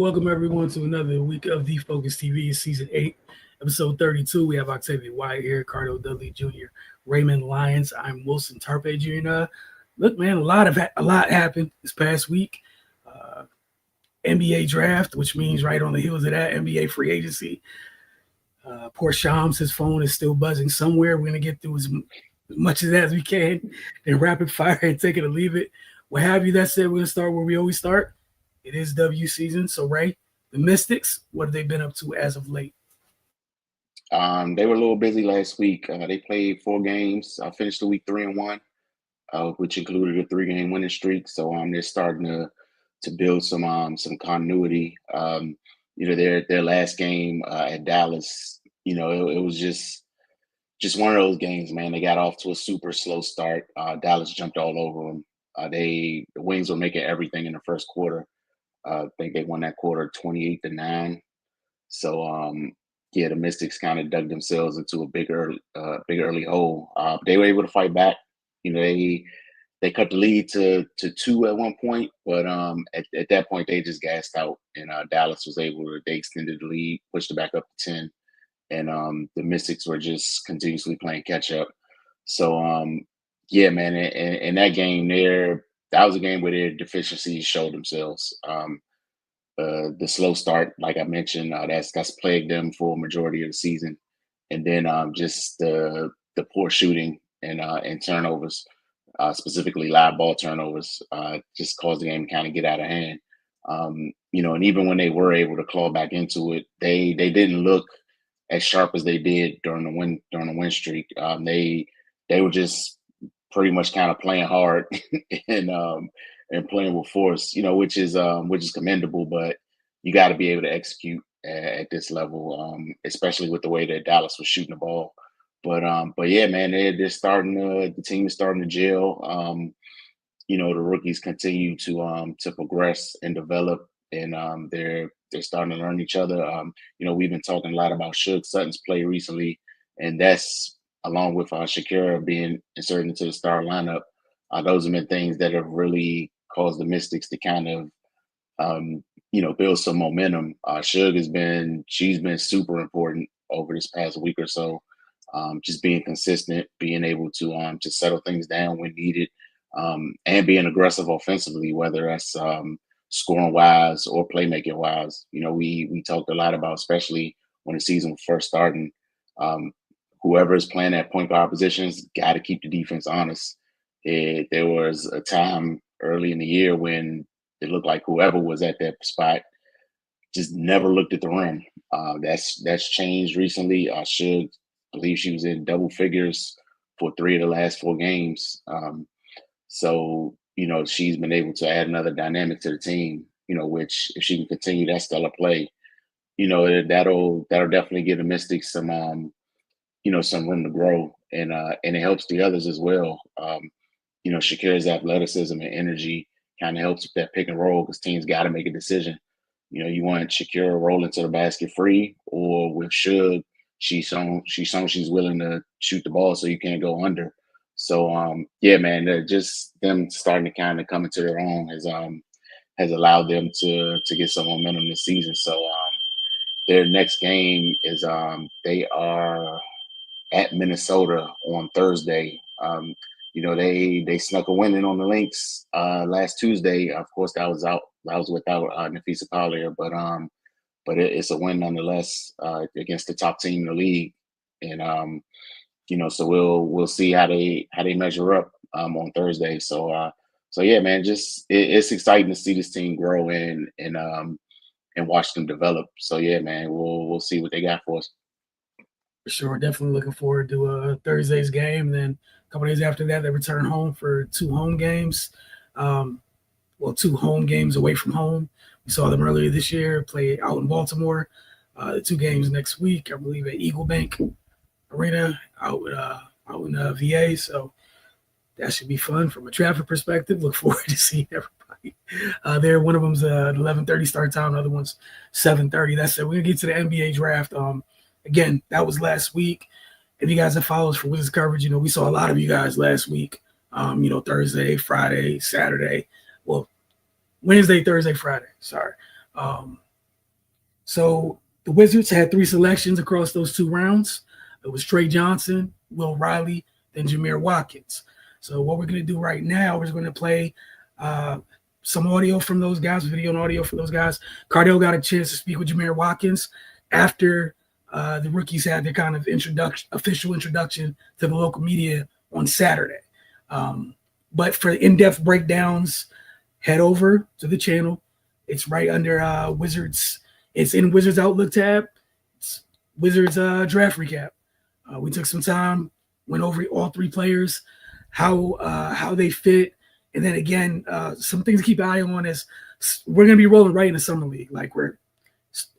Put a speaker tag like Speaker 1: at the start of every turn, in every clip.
Speaker 1: welcome everyone to another week of The Focus TV, season 8, episode 32. We have Octavia White here, Cardo Dudley Jr., Raymond Lyons. I'm Wilson Tarpe Jr. Look, man, a lot happened this past week. NBA draft, which means right on the heels of that, NBA free agency. Poor Shams, his phone is still buzzing somewhere. We're going to get through as much of that as we can and rapid fire and take it or leave it. What have you. That said, we're going to start where we always start. It is W season. So, Ray, the Mystics, what have they been up to as of late?
Speaker 2: They were a little busy last week. They played 4 games. I finished the week 3-1, which included a 3-game winning streak. So they're starting to build some continuity. Their last game at Dallas, it was just one of those games, man. They got off to a super slow start. Dallas jumped all over them. The Wings were making everything in the first quarter. I think they won that quarter 28-9. So the Mystics kind of dug themselves into a big early hole. They were able to fight back. They cut the lead to 2 at one point, but at that point they just gassed out, and Dallas was they extended the lead, pushed it back up to 10, and the Mystics were just continuously playing catch up. So man, in that game there, that was a game where their deficiencies showed themselves. The slow start, like I mentioned, that's plagued them for a majority of the season, and then just the poor shooting and turnovers, specifically live ball turnovers, just caused the game to kind of get out of hand. And even when they were able to claw back into it, they didn't look as sharp as they did during the win streak. They were just pretty much kind of playing hard and playing with force, which is commendable, but you got to be able to execute at this level, especially with the way that Dallas was shooting the ball. But yeah, man, they're starting the team is starting to gel. The rookies continue to progress and develop, and they're starting to learn each other. We've been talking a lot about Suge Sutton's play recently, and that's along with Shakira being inserted into the star lineup. Those have been things that have really caused the Mystics to kind of, build some momentum. Suge she's been super important over this past week or so. Just being consistent, being able to settle things down when needed, and being aggressive offensively, whether that's scoring wise or playmaking wise. We talked a lot about, especially when the season was first starting, whoever is playing at point guard positions got to keep the defense honest. There was a time early in the year when it looked like whoever was at that spot just never looked at the rim. That's changed recently. I believe she was in double figures for 3 of the last 4 games. So she's been able to add another dynamic to the team, which if she can continue that stellar play, that'll definitely give the Mystics some room to grow, and it helps the others as well. Shakira's athleticism and energy kind of helps with that pick and roll, because teams got to make a decision. You want Shakira rolling to the basket free, or with Suge, she's shown she's willing to shoot the ball so you can't go under. So man, just them starting to kind of come into their own has allowed them to get some momentum this season. So their next game is they are at Minnesota on Thursday. They snuck a win in on the Lynx last Tuesday. Of course, that was without Napheesa Collier, but it's a win nonetheless against the top team in the league. And so we'll see how they measure up on Thursday. So yeah, man, it's exciting to see this team grow and watch them develop. So yeah, man, we'll see what they got for us.
Speaker 1: For sure, definitely looking forward to Thursday's game. Then a couple days after that, they return home for 2 home games. 2 home games away from home. We saw them earlier this year play out in Baltimore. The 2 games next week, I believe, at Eagle Bank Arena out in VA. So that should be fun from a traffic perspective. Look forward to seeing everybody there. One of them's 11:30 start time, the other one's 7:30. That's it. We're gonna get to the NBA draft. Again, that was last week. If you guys have followed us for Wizards coverage, we saw a lot of you guys last week. Thursday, Friday, Saturday. Well, Wednesday, Thursday, Friday. Sorry. So the Wizards had 3 selections across those 2 rounds. It was Trey Johnson, Will Riley, then Jameer Watkins. So what we're going to do right now is going to play some audio from those guys, video and audio from those guys. Cardell got a chance to speak with Jameer Watkins after the rookies had their kind of official introduction to the local media on Saturday. But for in-depth breakdowns, head over to the channel. It's right under Wizards. It's in Wizards Outlook tab. It's Wizards draft recap. We took some time, went over all 3 players, how they fit, and then again, some things to keep an eye on is we're going to be rolling right into summer league. Like we're,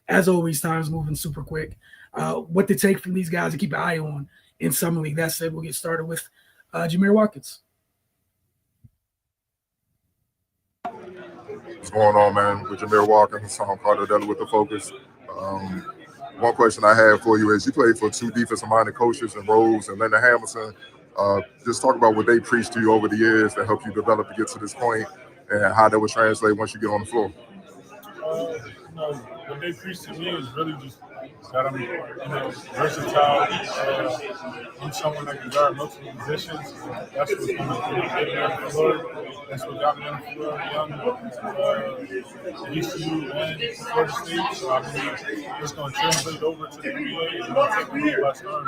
Speaker 1: as always, time's moving super quick. What to take from these guys to keep an eye on in summer league. That said, we'll get started with Jameer Watkins.
Speaker 3: What's going on, man? With Jameer Watkins, I'm Carter Della with The Focus. One question I have for you is you played for 2 defensive-minded coaches in Rose and Leonard Hamilton. Just talk about what they preached to you over the years that helped you develop to get to this point and how that would translate once you get on the floor.
Speaker 4: What they preach to me is really just that I'm, versatile. I'm someone that can guard multiple positions. That's what's going to get me on the floor. That's what got me on the floor young, ECU and Florida State. So I believe it's going to translate over to the NBA and take me by storm.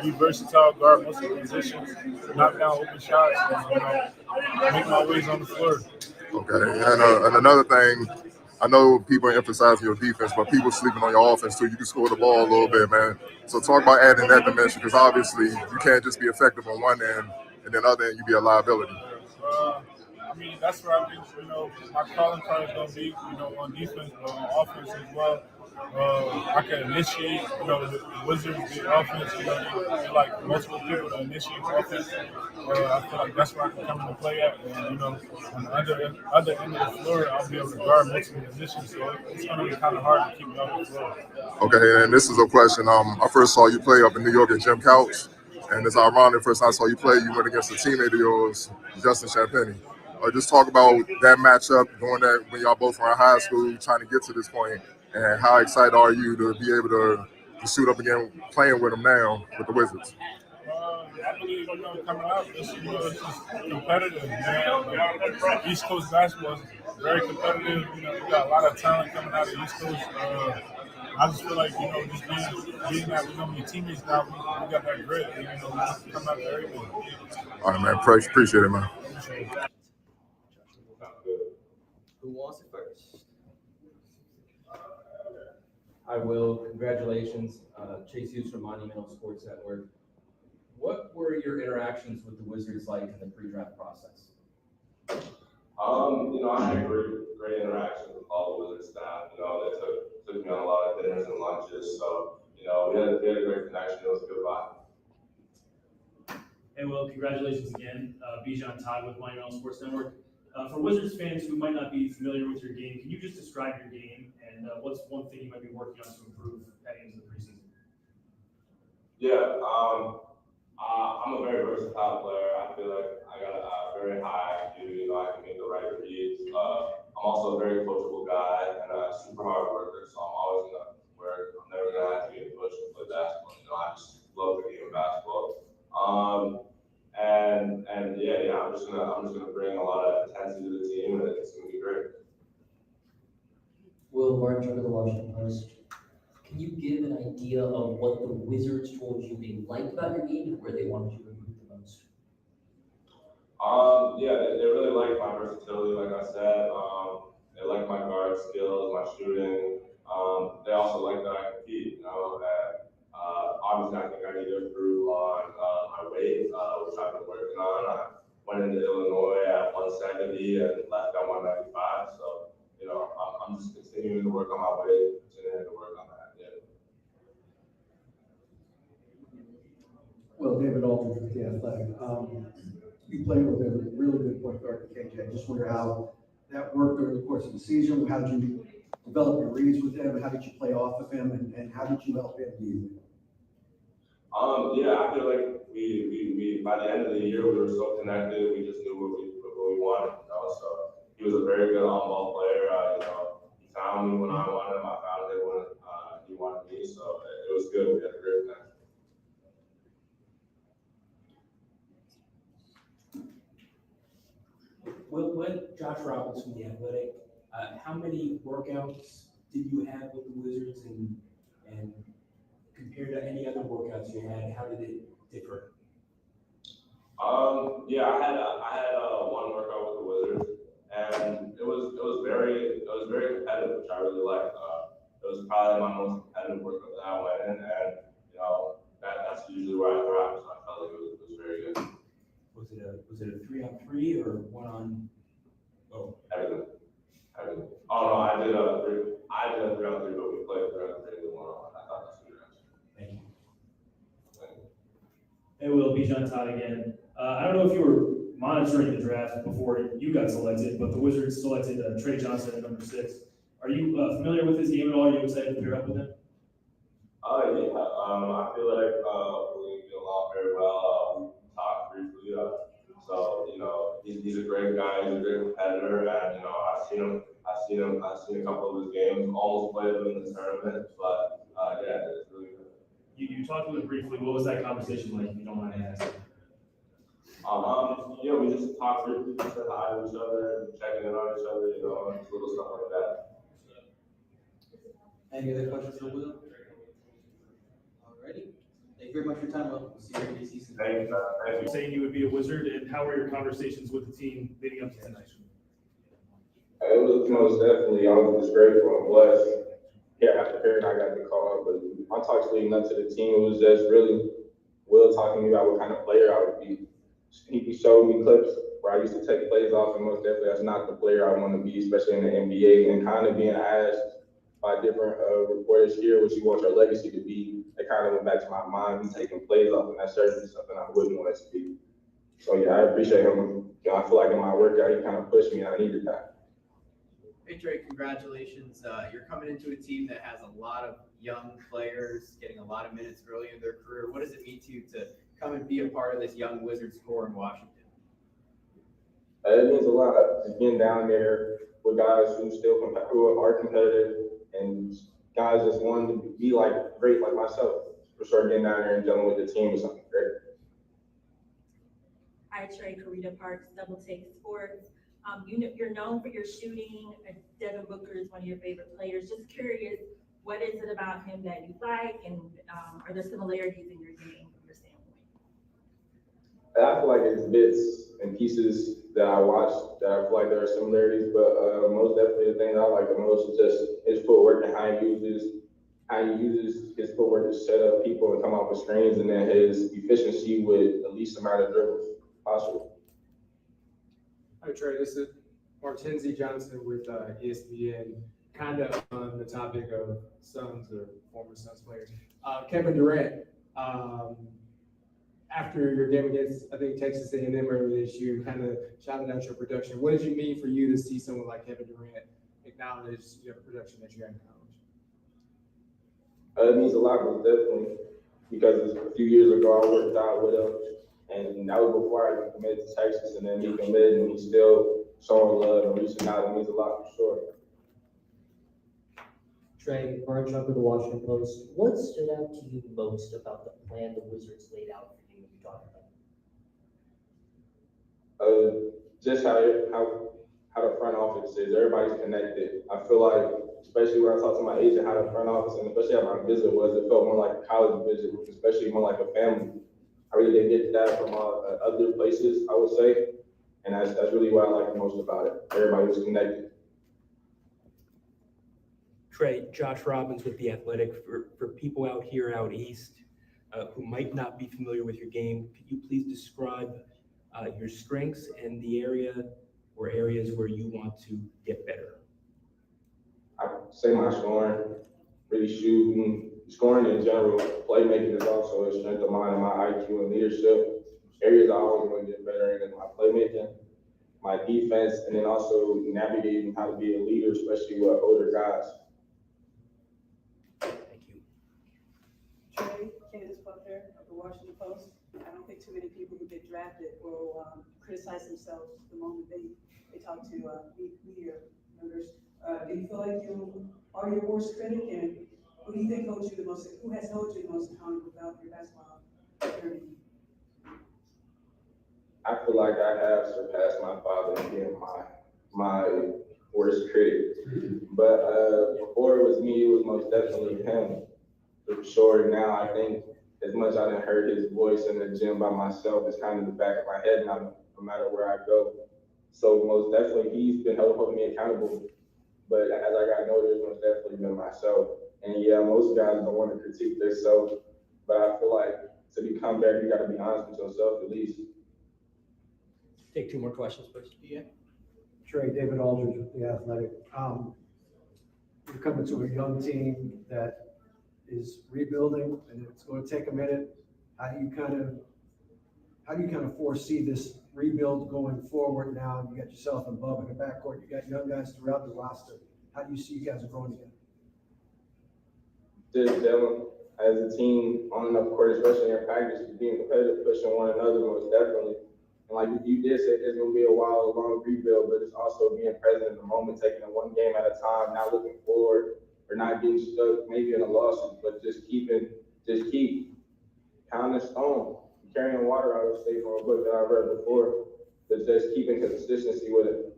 Speaker 4: Be versatile, guard multiple positions, knock down open shots, and make my ways on the floor.
Speaker 3: Okay, and another thing. I know people emphasize your defense, but people sleeping on your offense too. You can score the ball a little bit, man. So talk about adding that dimension, because obviously you can't just be effective on one end and then other end you be a liability.
Speaker 4: That's where I think, my calling card is going to be, on defense, but on offense as well. I can initiate, the Wizards, the offense, they like multiple people to initiate offense. I feel like that's where I can come into play at. And, on the other end of the floor, I'll be able to guard multiple positions. So it's going to be kind of hard to keep me on the floor.
Speaker 3: Okay, and this is a question. I first saw you play up in New York at Jim Couch. And it's ironic, first time I saw you play, you went against a teammate of yours, Justin Champagnie. Just talk about that matchup, doing that when y'all both were in high school, trying to get to this point, and how excited are you to be able to suit up again, playing with them now with the Wizards?
Speaker 4: I believe, coming out, it's just competitive, man. East Coast basketball is very competitive. We got a lot of talent coming out of the East Coast. I just feel like, just being that we're going to be teammates now, we got that grit. We come out there every day.
Speaker 3: All right, man. Appreciate it, man.
Speaker 5: Who wants it first? I will. Congratulations, Chase Hughes from Monumental Sports Network. What were your interactions with the Wizards like in the pre-draft process?
Speaker 6: I had great interactions with all the Wizards staff. They took me on a lot of dinners and lunches. So, we had a great connection. It was a good vibe.
Speaker 7: Hey, Will, congratulations again. Bijan Todd with Monumental Sports Network. For Wizards fans who might not be familiar with your game, can you just describe your game and what's one thing you might be working on to improve heading into the preseason?
Speaker 6: Yeah, I'm a very versatile player. I feel like I got a very high IQ. I can make the right reads. I'm also a very coachable guy and a super hard worker, so I'm always going to work. I'm never going to have to get pushed to play basketball. I just love the game of basketball. I'm just gonna bring a lot of intensity to the team, and it's gonna be great.
Speaker 8: Will Barger of the Washington Post. Can you give an idea of what the Wizards told you they liked about your game and where they wanted you to improve the most?
Speaker 6: They really like my versatility, like I said. They like my guard skills, my shooting. They also like that I compete, obviously I think I need to improve on my weight, which I've been working on. I went into Illinois at 170 and left at 195. So, I'm just continuing to work on my weight, continuing to work on that. Yeah.
Speaker 9: Well, David Aldridge with The Athletic. You played with a really good point guard, KJ. I just wonder how that worked over the course of the season. How did you develop your reads with him? How did you play off of him? And how did you help him you?
Speaker 6: I feel like we by the end of the year we were so connected. We just knew what we wanted. So he was a very good on-ball player. He found me when I wanted him. I found wanted me. So it was good. We had a great time.
Speaker 10: With Josh Robbins from The Athletic, how many workouts did you have with the Wizards, and compared to any other workouts you had, how did it differ?
Speaker 6: Yeah, I had one workout with the Wizards, and it was very competitive, which I really liked. It was probably my most competitive workout that I went in, and that's usually where I thrive. So I felt like it was very good.
Speaker 10: Was it a 3-on-3 or 1-on? Oh,
Speaker 6: Everything. Oh no, I did a 3-on-3, but we played 3-on-3 and 1-on-1. I thought that's good.
Speaker 10: thank you.
Speaker 7: Hey, Will, Bijan Todd again. I don't know if you were monitoring the draft before you got selected, but the Wizards selected Trey Johnson at number 6. Are you familiar with his game at all? Are you excited to pair up with him?
Speaker 6: Yeah. I feel like we get along very well. We talked briefly. So he's a great guy. He's a great competitor, and I've seen a couple of his games. Almost played him in the tournament, but yeah, it's really good.
Speaker 7: You talked with him briefly. What was that conversation like, if you don't mind me asking?
Speaker 6: We just talked briefly, just said hi to each other, checking in on each other, little stuff like that.
Speaker 11: Any other questions for Will? Alrighty. Thank you very much for your time, Will. We'll see you in the season.
Speaker 6: Thank you.
Speaker 7: Saying you would be a Wizard, and how were your conversations with the team leading up to tonight?
Speaker 6: It was most definitely. I was just grateful and blessed. Yeah, after hearing I got the call, but my talks leading up to the team, it was just really Will talking to me about what kind of player I would be. He showed me clips where I used to take plays off, and most definitely that's not the player I want to be, especially in the NBA. And kind of being asked by different reporters here what you want your legacy to be, it kind of went back to my mind, me taking plays off, and that's certainly something I wouldn't want it to be. So yeah, I appreciate him. I feel like in my workout, he kind of pushed me, and I needed that.
Speaker 11: Hey Trey, congratulations. You're coming into a team that has a lot of young players getting a lot of minutes early in their career. What does it mean to you to come and be a part of this young Wizards core in Washington?
Speaker 6: It means a lot. Just being down there with guys who are competitive, and guys just wanting to be great like myself. For sure, getting down there and dealing with the team is something great.
Speaker 12: Hi, Trey, Karita Parks, Double Take Sports. You're known for your shooting. Devin Booker is one of your favorite players. Just curious, what is it about him that you like, and are there similarities in your game from your standpoint?
Speaker 6: I feel like it's bits and pieces that I watched that I feel like there are similarities, but most definitely the thing that I like the most is just his footwork and how he uses his footwork to set up people and come off with screens, and then his efficiency with the least amount of dribbles possible.
Speaker 13: Hi Trey, this is Martenzie Johnson with ESPN. Kind of on the topic of Suns or former Suns players. Kevin Durant, after your game against, I think, Texas A&M earlier this year, kind of shouted out your production. What did it mean for you to see someone like Kevin Durant acknowledge your production that you had in college?
Speaker 6: It means a lot, most definitely, because a few years ago I worked out with him, and that was before I even committed to Texas, and then he committed, and he's still showing love and reaching out. It means a lot for sure.
Speaker 8: Trey, Brian Chuck with the Washington Post. What stood out to you most about the plan the Wizards laid out for you when you talked about?
Speaker 6: Just how the front office is. Everybody's connected. I feel like, especially when I talked to my agent, how the front office and especially how my visit was, it felt more like a college visit, especially more like a family. I really didn't get that from other places, I would say, and that's really what I like the most about it. Everybody was connected.
Speaker 10: Trey, Josh Robbins with The Athletic. For people out here out east who might not be familiar with your game, could you please describe your strengths and the areas where you want to get better?
Speaker 6: I say my scoring, really shooting, scoring in general. Playmaking is also a strength of mine, and my IQ and leadership. Areas I always want to get better in is my playmaking, my defense, and then also navigating how to be a leader, especially with older guys.
Speaker 10: Thank you.
Speaker 14: Trey, Candace Butler of the Washington Post. I don't think too many people who get drafted will criticize themselves the moment they talk to media members. Do you feel like you are your worst critic, and Who do you think holds you the most, who has held you the most accountable throughout your basketball journey?
Speaker 6: I feel like I have surpassed my father in being my worst critic. But before it was me, it was most definitely him, for sure. Now I think as much I done heard his voice in the gym by myself, it's kind of the back of my head now, no matter where I go. So most definitely he's been holding me accountable. But as I got older, it's most definitely been myself. And yeah, most guys don't want to critique themselves, but I feel like to become better, you got to be honest with yourself at least.
Speaker 10: Take 2 more questions, please.
Speaker 9: Yeah. Trey, David Aldridge with The Athletic. You're coming to a young team that is rebuilding, and it's going to take a minute. How do you kind of foresee this rebuild going forward now? You got yourself and Bub in the backcourt. You got young guys throughout the roster. How do you see you guys growing together?
Speaker 6: Just gelling as a team on and off court, especially in practice, being competitive, pushing one another most definitely. And like you did say, it's gonna be a while, a long rebuild, but it's also being present in the moment, taking it one game at a time, not looking forward or not getting stuck maybe in a lawsuit, but just keep pounding stone, carrying water. I would say from a book that I read before, but just keeping consistency with it.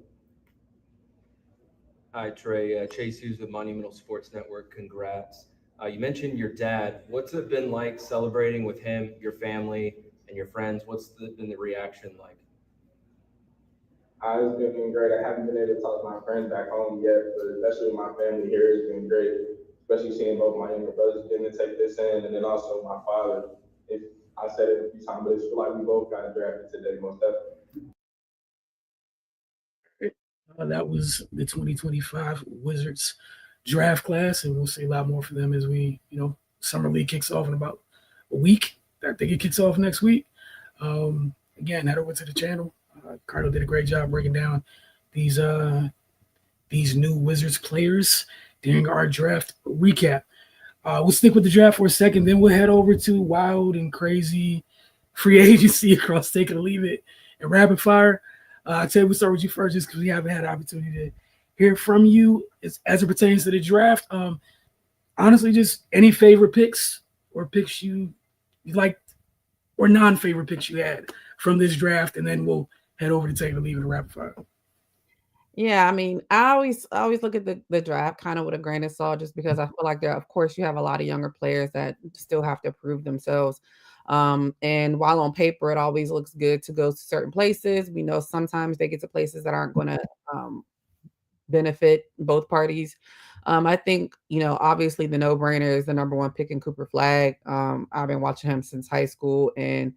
Speaker 5: Hi, Trey. Chase Hughes with Monumental Sports Network. Congrats. You mentioned your dad. What's it been like celebrating with him, your family, and your friends? What's been the reaction like?
Speaker 6: It's been great. I haven't been able to talk to my friends back home yet, but especially with my family here, it's been great. Especially seeing both my younger brothers getting to take this in, and then also my father. I said it a few times, but it's like we both got drafted today, most definitely.
Speaker 1: That was the 2025 Wizards draft class, and we'll see a lot more for them as summer league kicks off in about a week. I think it kicks off next week. Again, head over to the channel. Cardo did a great job breaking down these new Wizards players during our draft recap. We'll stick with the draft for a second, then we'll head over to wild and crazy free agency across Take It or Leave It and rapid fire. Ted, we'll start with you first, just because we haven't had an opportunity to hear from you as it pertains to the draft. Honestly, just any favorite picks or picks you liked or non-favorite picks you had from this draft, and then we'll head over to Take It or Leave It and rapid fire.
Speaker 15: Yeah, I mean, I always look at the draft kind of with a grain of salt, just because I feel like of course, you have a lot of younger players that still have to prove themselves. And while on paper, it always looks good to go to certain places. We know sometimes they get to places that aren't going to benefit both parties. I think, obviously the no-brainer is the number 1 pick in Cooper Flagg. I've been watching him since high school, and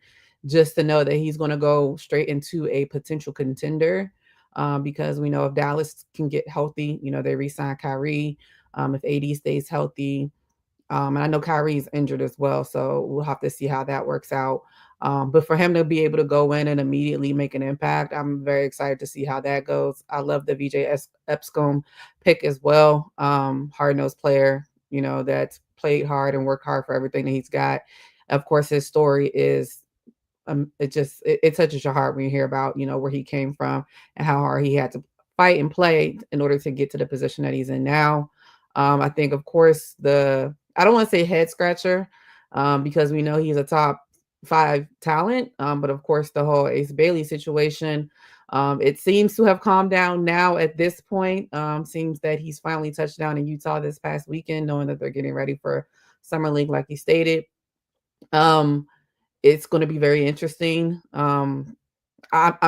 Speaker 15: just to know that he's going to go straight into a potential contender, because we know if Dallas can get healthy, they re-sign Kyrie. If AD stays healthy, and I know Kyrie's injured as well, so we'll have to see how that works out. But for him to be able to go in and immediately make an impact, I'm very excited to see how that goes. I love the VJ Epscombe pick as well. Hard-nosed player, that's played hard and worked hard for everything that he's got. Of course, his story is it touches your heart when you hear about, where he came from and how hard he had to fight and play in order to get to the position that he's in now. I think, of course, I don't want to say head scratcher, because we know he's a top 5 talent. But of course, the whole Ace Bailey situation, it seems to have calmed down now at this point. Seems that he's finally touched down in Utah this past weekend, knowing that they're getting ready for Summer League, like he stated. It's going to be very interesting. I'm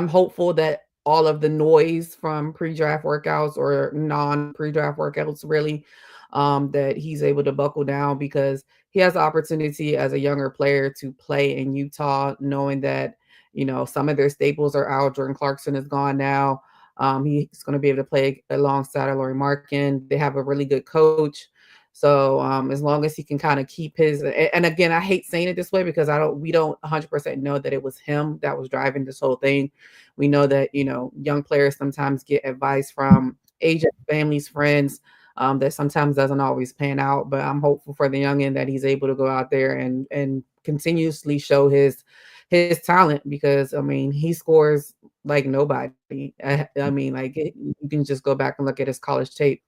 Speaker 15: hopeful that all of the noise from pre-draft workouts or non-pre-draft workouts really, that he's able to buckle down, because he has the opportunity as a younger player to play in Utah, knowing that, some of their staples are out. Jordan Clarkson is gone now. He's going to be able to play alongside Lauri Markkanen. They have a really good coach. So as long as he can kind of keep his, and again, I hate saying it this way because we don't 100% know that it was him that was driving this whole thing. We know that, young players sometimes get advice from agents, families, friends, that sometimes doesn't always pan out, but I'm hopeful for the youngin that he's able to go out there and continuously show his talent, because he scores like nobody. You can just go back and look at his college tape.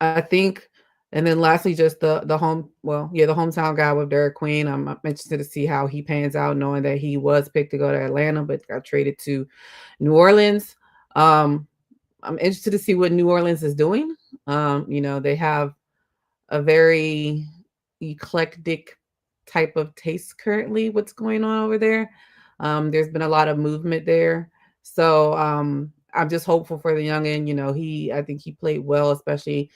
Speaker 15: I think And then lastly, just the hometown guy with Derek Queen. I'm interested to see how he pans out, knowing that he was picked to go to Atlanta, but got traded to New Orleans. I'm interested to see what New Orleans is doing. They have a very eclectic type of taste currently, what's going on over there. There's been a lot of movement there. So I'm just hopeful for the youngin. I think he played well, especially,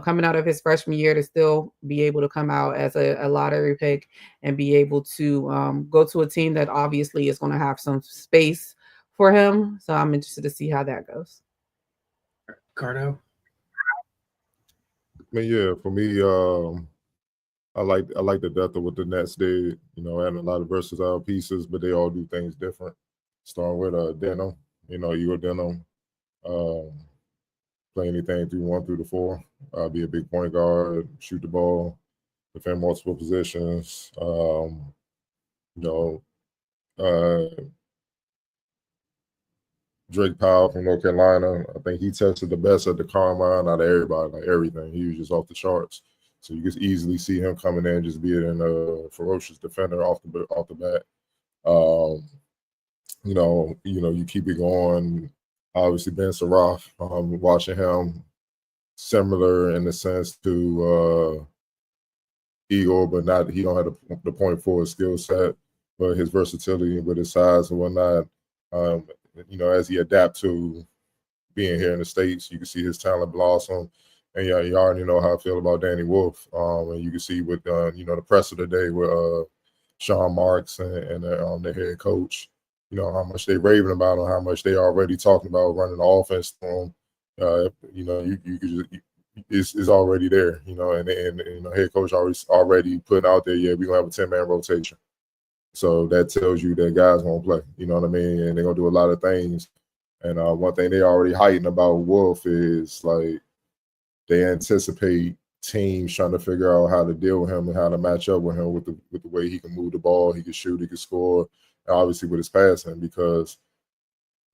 Speaker 15: coming out of his freshman year to still be able to come out as a lottery pick and be able to go to a team that obviously is going to have some space for him. So I'm interested to see how that goes.
Speaker 1: Cardo?
Speaker 3: I mean, yeah, for me, I like the depth of what the Nets did, adding a lot of versatile pieces, but they all do things different. Starting with Denham, Igor Denham, play anything through 1 through the 4, be a big point guard, shoot the ball, defend multiple positions. Drake Powell from North Carolina, I think he tested the best at the combine out of everybody, like everything. He was just off the charts. So you can easily see him coming in, just being a ferocious defender off the bat. You keep it going. Obviously, Ben Saraf, watching him similar in the sense to Igor, but he don't have the point forward skill set, but his versatility with his size and whatnot. As he adapt to being here in the States, you can see his talent blossom. And you already know how I feel about Danny Wolf. And you can see with the press of the day with Sean Marks and the head coach, how much they raving about him, how much they already talking about running the offense to him. You could just it's already there, and head coach already putting out there, yeah, we're gonna have a 10-man rotation. So that tells you that guys gonna play, you know what I mean? And they're gonna do a lot of things. And one thing they already hiding about Wolf is like they anticipate teams trying to figure out how to deal with him and how to match up with him with the way he can move the ball, he can shoot, he can score, and obviously with his passing, because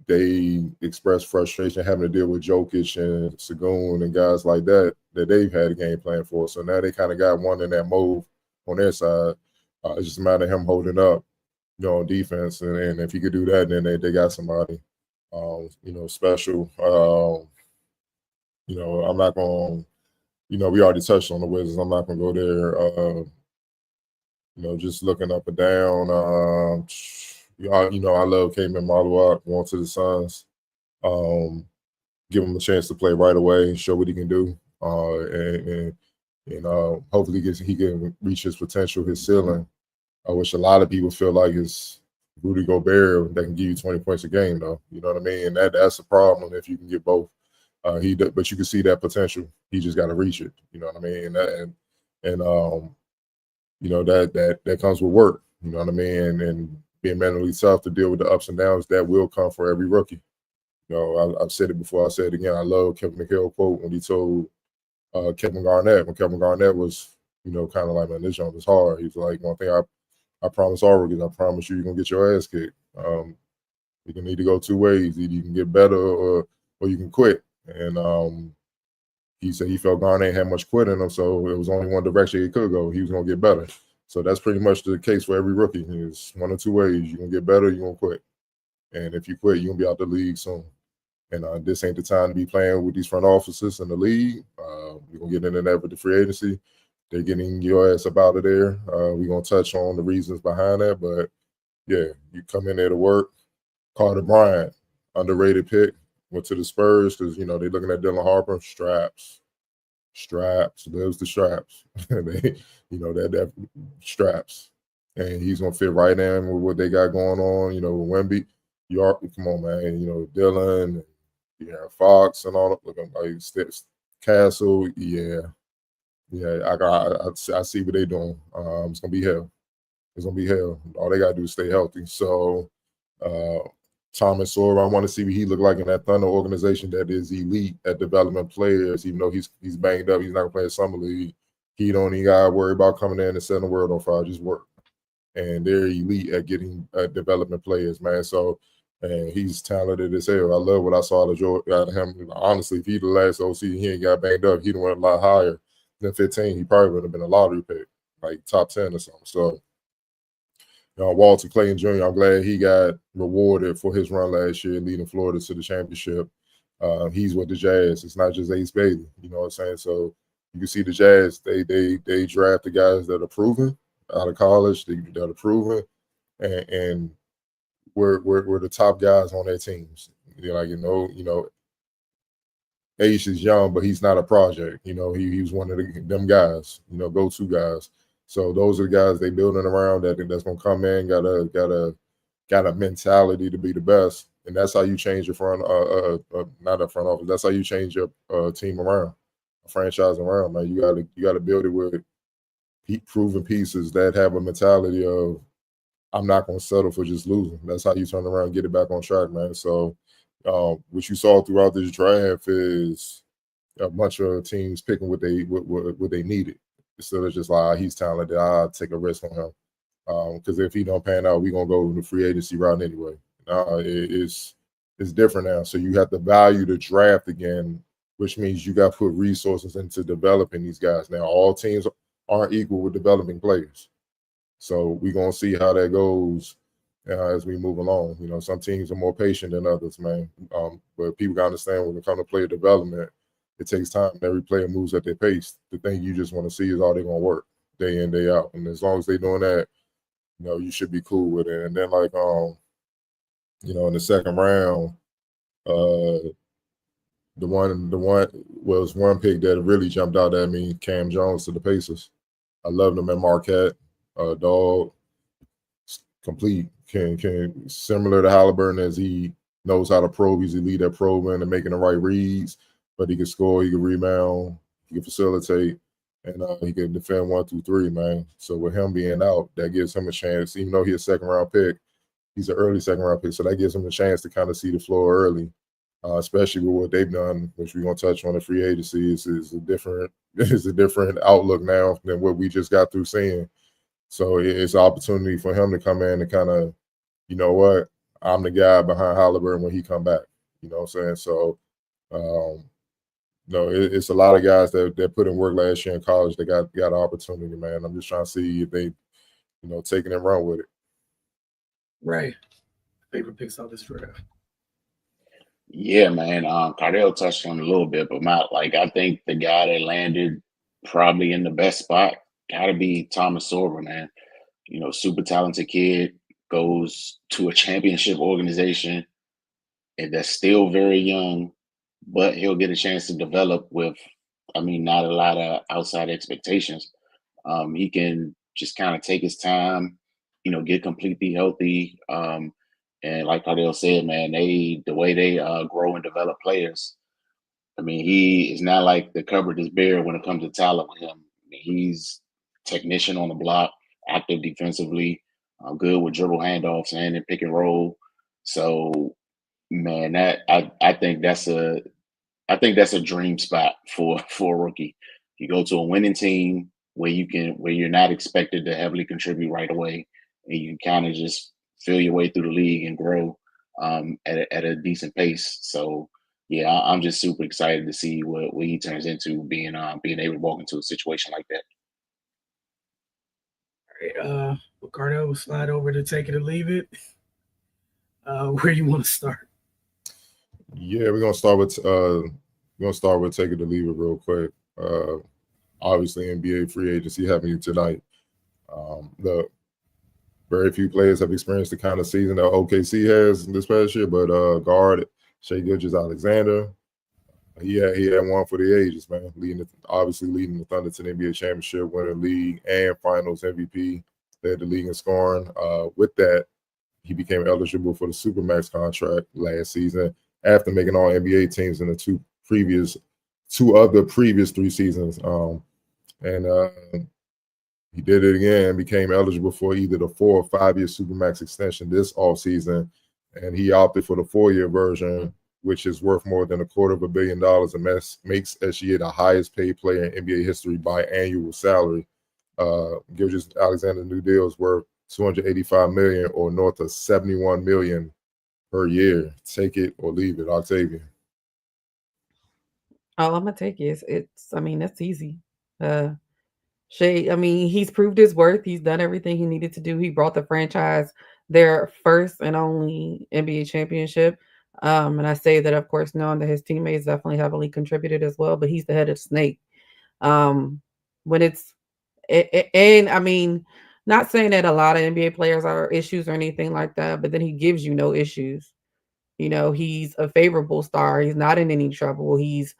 Speaker 3: they express frustration having to deal with Jokic and Sagoon and guys like that they've had a game plan for. So now they kind of got one in that mode on their side. It's just a matter of him holding up, on defense. And if he could do that, then they got somebody, special. I'm not going to, we already touched on the Wizards. I'm not going to go there, just looking up and down. I love Kaman Maluak, going to the Suns. Give him a chance to play right away, show what he can do. And hopefully he can reach his potential, his ceiling, which a lot of people feel like is Rudy Gobert that can give you 20 points a game, though. You know what I mean? And that's a problem if you can get both. But you can see that potential. He just got to reach it. You know what I mean? That comes with work. You know what I mean? And being mentally tough to deal with the ups and downs that will come for every rookie. I've said it before. I say it again. I love Kevin McHale quote when he told Kevin Garnett, when Kevin Garnett was, kind of like, man, this job is hard. He's like, one thing I promise all rookies, I promise you're going to get your ass kicked. You can either go two ways. Either you can get better or you can quit. And he said he felt Garnett had much quit in him, so it was only one direction he could go. He was going to get better. So that's pretty much the case for every rookie. It's one or two ways. You're going to get better, you're going to quit. And if you quit, you're going to be out the league soon. And this ain't the time to be playing with these front offices in the league. We're going to get into that with the free agency. They're getting your ass up out of there. We're going to touch on the reasons behind that. But, yeah, you come in there to work. Carter Bryant, underrated pick. Went to the Spurs because, they're looking at Dylan Harper. Straps. Lives the straps. that straps. And he's going to fit right in with what they got going on, with Wemby. Come on, man. Dylan, Fox and all. Looking like Castle. Yeah. I see what they're doing. It's gonna be hell. It's gonna be hell. All they gotta do is stay healthy. So, Thomas Sawyer, I want to see what he look like in that Thunder organization that is elite at development players. Even though he's banged up, he's not gonna play a summer league. He don't even gotta worry about coming in and setting the world on fire. Just work. And they're elite at getting development players, man. So. And he's talented as hell. I love what I saw out of him. Honestly, if he the last OC, he ain't got banged up, he'd went a lot higher than 15, he probably would have been a lottery pick, like top 10 or something. So, Walter Clayton Jr., I'm glad he got rewarded for his run last year, leading Florida to the championship. He's with the Jazz. It's not just Ace Bailey, you know what I'm saying? So you can see the Jazz, they draft the guys that are proven out of college, that are proven, and we're the top guys on their teams. Ace is young, but he's not a project. He was one of them guys, go-to guys. So those are the guys they building around that's gonna come in, got a mentality to be the best, and that's how you change your not a front office. That's how you change your team around, a franchise around. Man, you gotta build it with proven pieces that have a mentality of, I'm not gonna settle for just losing. That's how you turn around and get it back on track, man. So what you saw throughout this draft is a bunch of teams picking what they needed. Instead of just like, he's talented, I'll take a risk on him. Because if he don't pan out, we're going to go the free agency route anyway. It's different now. So you have to value the draft again, which means you got to put resources into developing these guys. Now, all teams aren't equal with developing players. So we're going to see how that goes as we move along. Some teams are more patient than others, man. But people got to understand when it comes to player development, it takes time. Every player moves at their pace. The thing you just want to see is, are they going to work day in, day out? And as long as they're doing that, you should be cool with it. And then, in the second round, the one was one pick that really jumped out at me, Cam Jones to the Pacers. I loved him at Marquette. Dog, complete, can similar to Halliburton, as he knows how to probe. He's elite at probing and making the right reads, but he can score, he can rebound, he can facilitate, and he can defend 1 through 3, man. So with him being out, that gives him a chance. Even though he's a second-round pick, he's an early second-round pick, so that gives him a chance to kind of see the floor early, especially with what they've done, which we're going to touch on the free agency. Is a different outlook now than what we just got through seeing. So it's an opportunity for him to come in and kind of, I'm the guy behind Halliburton when he come back. You know what I'm saying? So, it's a lot of guys that put in work last year in college that got an opportunity, man. I'm just trying to see if they, take it and run with it.
Speaker 1: Right. Favorite picks out this draft?
Speaker 2: Yeah, man. Cardell touched on it a little bit, but I think the guy that landed probably in the best spot gotta be Thomas Sorber, man. Super talented kid, goes to a championship organization, and that's still very young, but he'll get a chance to develop with, not a lot of outside expectations. He can just kind of take his time, get completely healthy. And like Cardell said, man, the way they grow and develop players, he is not like the cupboard is bare when it comes to talent with him. He's technician on the block, active defensively, good with dribble handoffs and in pick and roll. So, man, I think that's a dream spot for a rookie. You go to a winning team where you're not expected to heavily contribute right away, and you can kind of just feel your way through the league and grow at a decent pace. So, yeah, I'm just super excited to see what he turns into, being able to walk into a situation like that.
Speaker 1: Ricardo will slide over to take it or leave it. Where do you want to start?
Speaker 3: Yeah, we're gonna start with take it or leave it real quick. Obviously, NBA free agency happening tonight. The very few players have experienced the kind of season that OKC has this past year, but guard Shai Gilgeous-Alexander, he had one for the ages, man. Leading the Thunder to the NBA championship, winning league and Finals MVP. Led the league in scoring. With that, he became eligible for the Supermax contract last season after making all NBA teams in the two other previous 3 seasons. He did it again and became eligible for either the 4 or 5 year Supermax extension this offseason. And he opted for the 4-year version, which is worth more than $250 million and makes SGA the highest paid player in NBA history by annual salary. Gilgeous-Alexander's new deal is worth $285 million or north of $71 million per year. Take it or leave it, Octavian.
Speaker 15: Oh, I'm gonna take it. That's easy. Shea, I mean, he's proved his worth. He's done everything he needed to do. He brought the franchise their first and only NBA championship. And I say that, of course, knowing that his teammates definitely heavily contributed as well, but he's the head of the snake. When it's, and I mean, not saying that a lot of NBA players are issues or anything like that, but then he gives you no issues. You know, he's a favorable star. He's not in any trouble. He's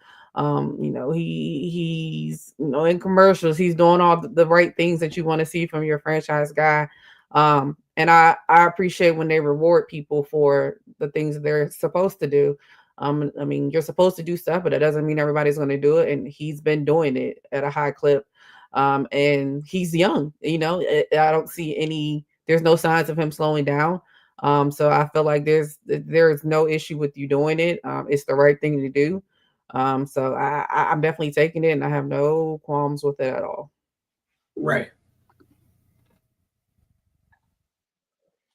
Speaker 15: he's in commercials. He's doing all the right things that you want to see from your franchise guy. And I appreciate when they reward people for the things that they're supposed to do. I mean, you're supposed to do stuff, but it doesn't mean everybody's going to do it. And he's been doing it at a high clip. And he's young, I don't see there's no signs of him slowing down. So I feel like there's no issue with you doing it. It's the right thing to do. So I'm definitely taking it, and I have no qualms with it at all.
Speaker 1: Right.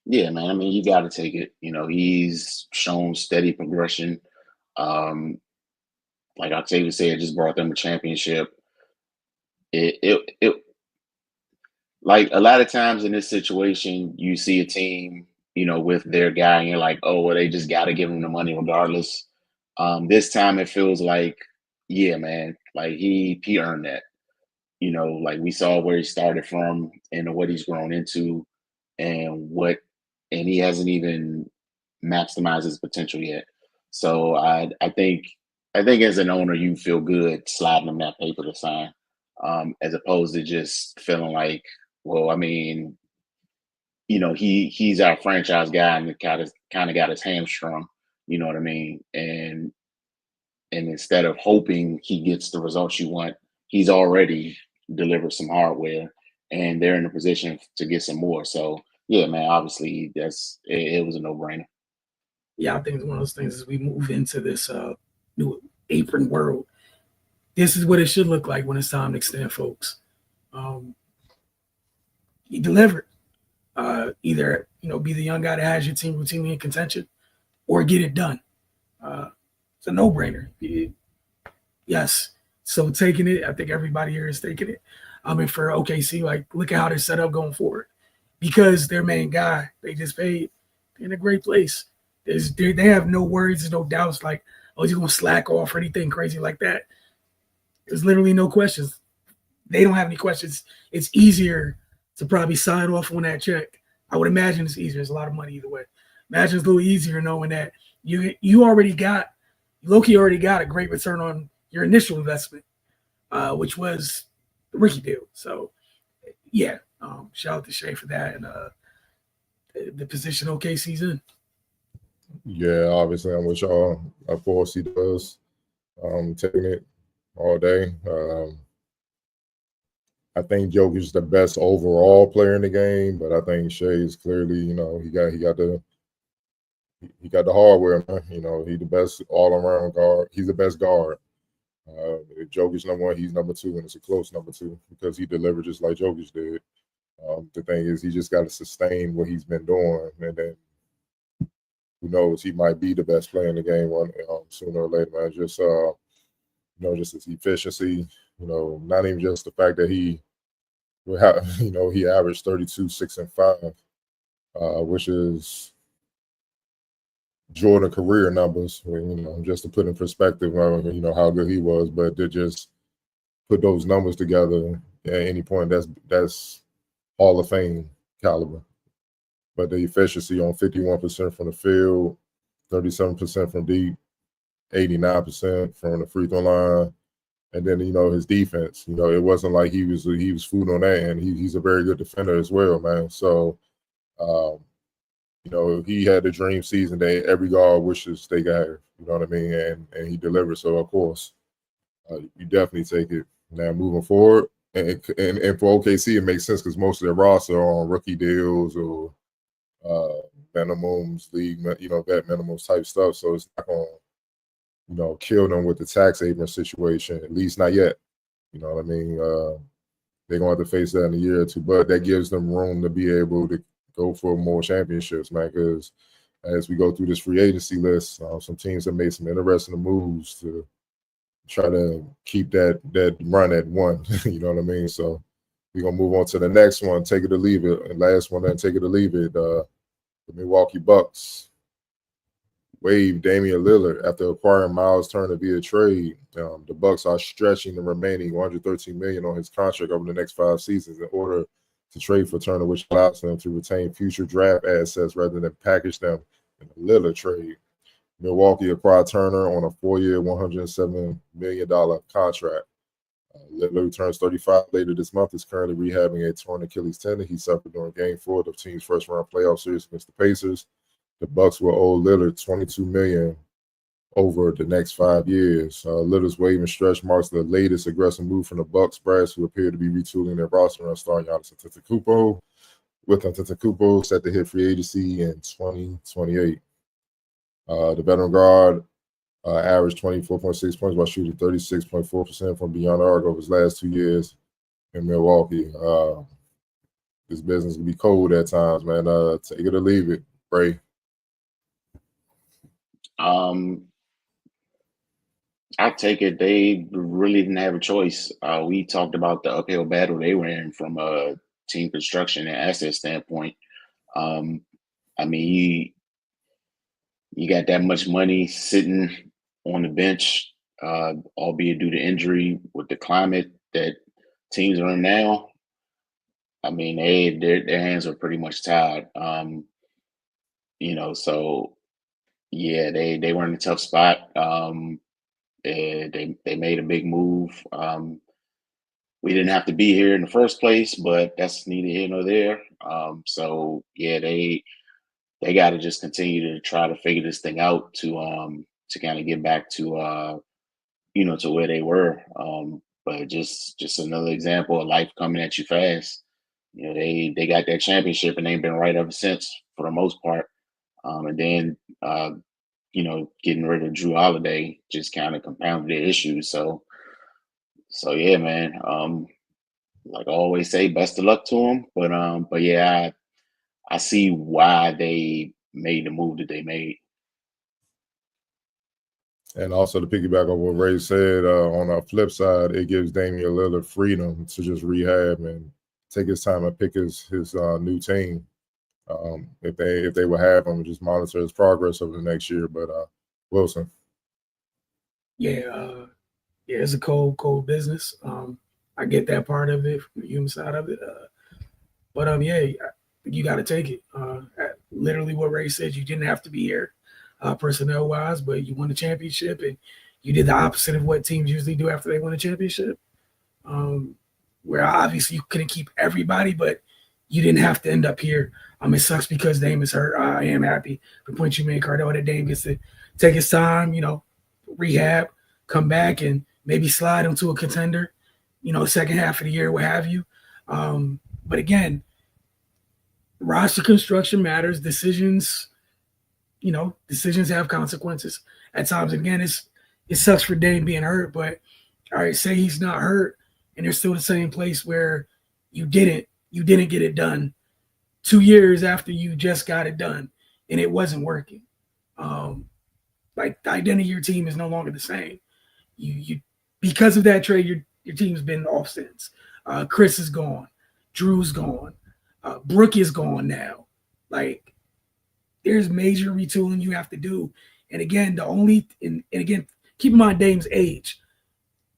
Speaker 2: Yeah, man. I mean, you got to take it. He's shown steady progression. Like Octavia said, just brought them a championship. It like a lot of times in this situation, you see a team, with their guy, and you're like, oh, well, they just got to give him the money regardless. This time it feels like, yeah, man, like he earned that. Like we saw where he started from and what he's grown into, and he hasn't even maximized his potential yet. So I think as an owner, you feel good sliding him that paper to sign, as opposed to just feeling like, well, I mean, he's our franchise guy and kind of got his hamstrung. You know what I mean? And instead of hoping he gets the results you want, he's already delivered some hardware, and they're in a position to get some more. So yeah, man, obviously it was a no-brainer.
Speaker 1: Yeah, I think it's one of those things as we move into this new apron world. This is what it should look like when it's time to extend folks. He delivered. Either be the young guy that has your team routinely in contention, or get it done. It's a no-brainer. Yes. So taking it, I think everybody here is taking it. I mean, for OKC, like, look at how they're set up going forward. Because their main guy, they just paid, they're in a great place. They have no worries, no doubts, like, oh, he's going to slack off or anything crazy like that. There's literally no questions. They don't have any questions. It's easier to probably sign off on that check. I would imagine it's easier. There's a lot of money either way. Imagine it's a little easier knowing that you already got, Loki already got a great return on your initial investment, which was the Ricky deal. So, yeah, shout out to Shea for that and the position OKC's in.
Speaker 3: Yeah, obviously I'm with y'all. Of course he does. Taking it all day. I think Jokic is the best overall player in the game, but I think Shea is clearly, he got the hardware, man. He's the best all-around guard. He's the best guard. If Jokic number one, he's number two, and it's a close number two because he delivered just like Jokic did. The thing is, he just got to sustain what he's been doing, and then who knows, he might be the best player in the game sooner or later, man. Just just his efficiency. Not even just the fact that he averaged 32, 6, and 5, which is Jordan career numbers, just to put in perspective, how good he was, but to just put those numbers together at any point, that's Hall of Fame caliber. But the efficiency on 51% from the field, 37% from deep, 89% from the free throw line, and then his defense. It wasn't like he was food on that, and he's a very good defender as well, man. So, he had the dream season that every guard wishes they got. You know what I mean? And he delivered. So of course, you definitely take it. Now moving forward, and for OKC, it makes sense because most of their roster are on rookie deals or minimums, league, vet minimums type stuff. So it's not going to, kill them with the tax apron situation. At least not yet. You know what I mean? They're going to have to face that in a year or two, but that gives them room to be able to go for more championships, man, because as we go through this free agency list, some teams have made some interesting moves to try to keep that run at 1. You know what I mean? So we're gonna move on to the next one. Take it or leave it. And last one, then take it or leave it. The Milwaukee Bucks waived Damian Lillard after acquiring Miles Turner via trade. The Bucks are stretching the remaining $113 million on his contract over the next 5 seasons in order to trade for Turner, which allows them to retain future draft assets rather than package them in a Lillard trade. Milwaukee acquired Turner on a 4-year, $107 million contract. Lillard, who turns 35 later this month, is currently rehabbing a torn Achilles tendon he suffered during Game 4 of the team's first-round playoff series against the Pacers. The Bucks will owe Lillard $22 million over the next 5 years. Lillard's wave and stretch marks the latest aggressive move from the Bucks brass, who appear to be retooling their roster around star Giannis Antetokounmpo, with Antetokounmpo set to hit free agency in 2028. The veteran guard averaged 24.6 points while shooting 36.4% from beyond the arc over his last 2 years in Milwaukee. This business can be cold at times, man. Take it or leave it, Bray.
Speaker 2: I take it they really didn't have a choice. We talked about the uphill battle they were in from a team construction and asset standpoint. I mean, you got that much money sitting on the bench, albeit due to injury with the climate that teams are in now. I mean, their hands are pretty much tied. So yeah, they were in a tough spot. They made a big move. We didn't have to be here in the first place, but that's neither here nor there. So yeah, they got to just continue to try to figure this thing out to kind of get back to to where they were. But just another example of life coming at you fast. They got that championship and they've been right ever since for the most part. And then getting rid of Drew Holiday just kind of compounded their issues. So yeah, man. Like I always say, best of luck to them. But yeah, I see why they made the move that they made.
Speaker 3: And also to piggyback on what Ray said, on the flip side, it gives Damian Lillard freedom to just rehab and take his time and pick his new team. If they will have him, just monitor his progress over the next year. But Wilson.
Speaker 1: Yeah, it's a cold business. I get that part of it from the human side of it. But yeah, you got to take it. Literally what Ray said, you didn't have to be here personnel wise, but you won the championship and you did the opposite of what teams usually do after they win a championship. Where obviously you couldn't keep everybody, but you didn't have to end up here. It sucks because Dame is hurt. I am happy for the point you made, Cardell, that Dame gets to take his time, rehab, come back, and maybe slide into a contender, second half of the year, what have you. But again, roster construction matters. Decisions have consequences at times. Again, it sucks for Dame being hurt, but all right, say he's not hurt and they're still the same place where you didn't get it done 2 years after you just got it done and it wasn't working. Like the identity of your team is no longer the same. You because of that trade, your team's been off since. Chris is gone, Drew's gone, Brooke is gone now. Like there's major retooling you have to do. And again, again, keep in mind Dame's age.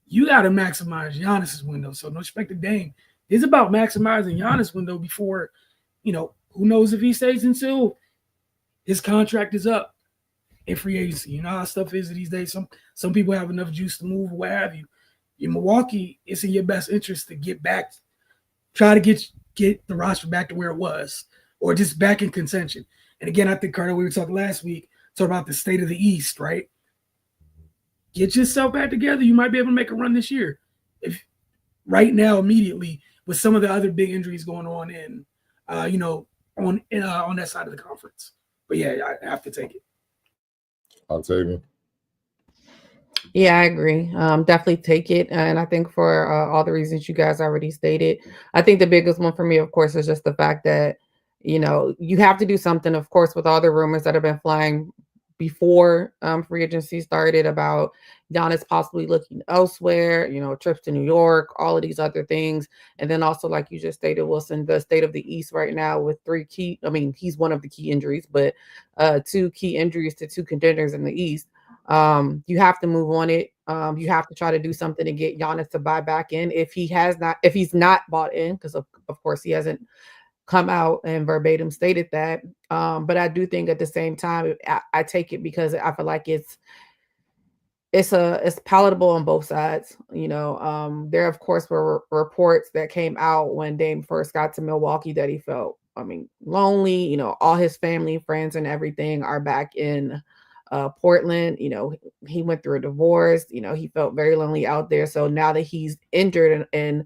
Speaker 1: You got to maximize Giannis's window. So no respect to Dame. It's about maximizing Giannis' window before, who knows if he stays until his contract is up in free agency. You know how stuff is these days. Some people have enough juice to move or what have you. In Milwaukee, it's in your best interest to get back, try to get the roster back to where it was, or just back in contention. And again, I think, Carter, we were talking last week, about the state of the East, right? Get yourself back together. You might be able to make a run this year. If right now, immediately, with some of the other big injuries going on on that side of the conference. But yeah, I have to take it.
Speaker 3: I'll take it.
Speaker 15: Yeah, I agree. Definitely take it. And I think for all the reasons you guys already stated, I think the biggest one for me, of course, is just the fact that, you have to do something, of course, with all the rumors that have been flying before free agency started about Giannis possibly looking elsewhere, trips to New York, all of these other things. And then also, like you just stated, Wilson, the state of the East right now with he's one of the key injuries, but 2 key injuries to 2 contenders in the East. You have to move on it. You have to try to do something to get Giannis to buy back in if he's not bought in, because of course he hasn't come out and verbatim stated that. But I do think at the same time, I take it because I feel like it's palatable on both sides. There of course were reports that came out when Dame first got to Milwaukee that he felt, lonely. All his family, friends, and everything are back in Portland. He went through a divorce. He felt very lonely out there. So now that he's injured and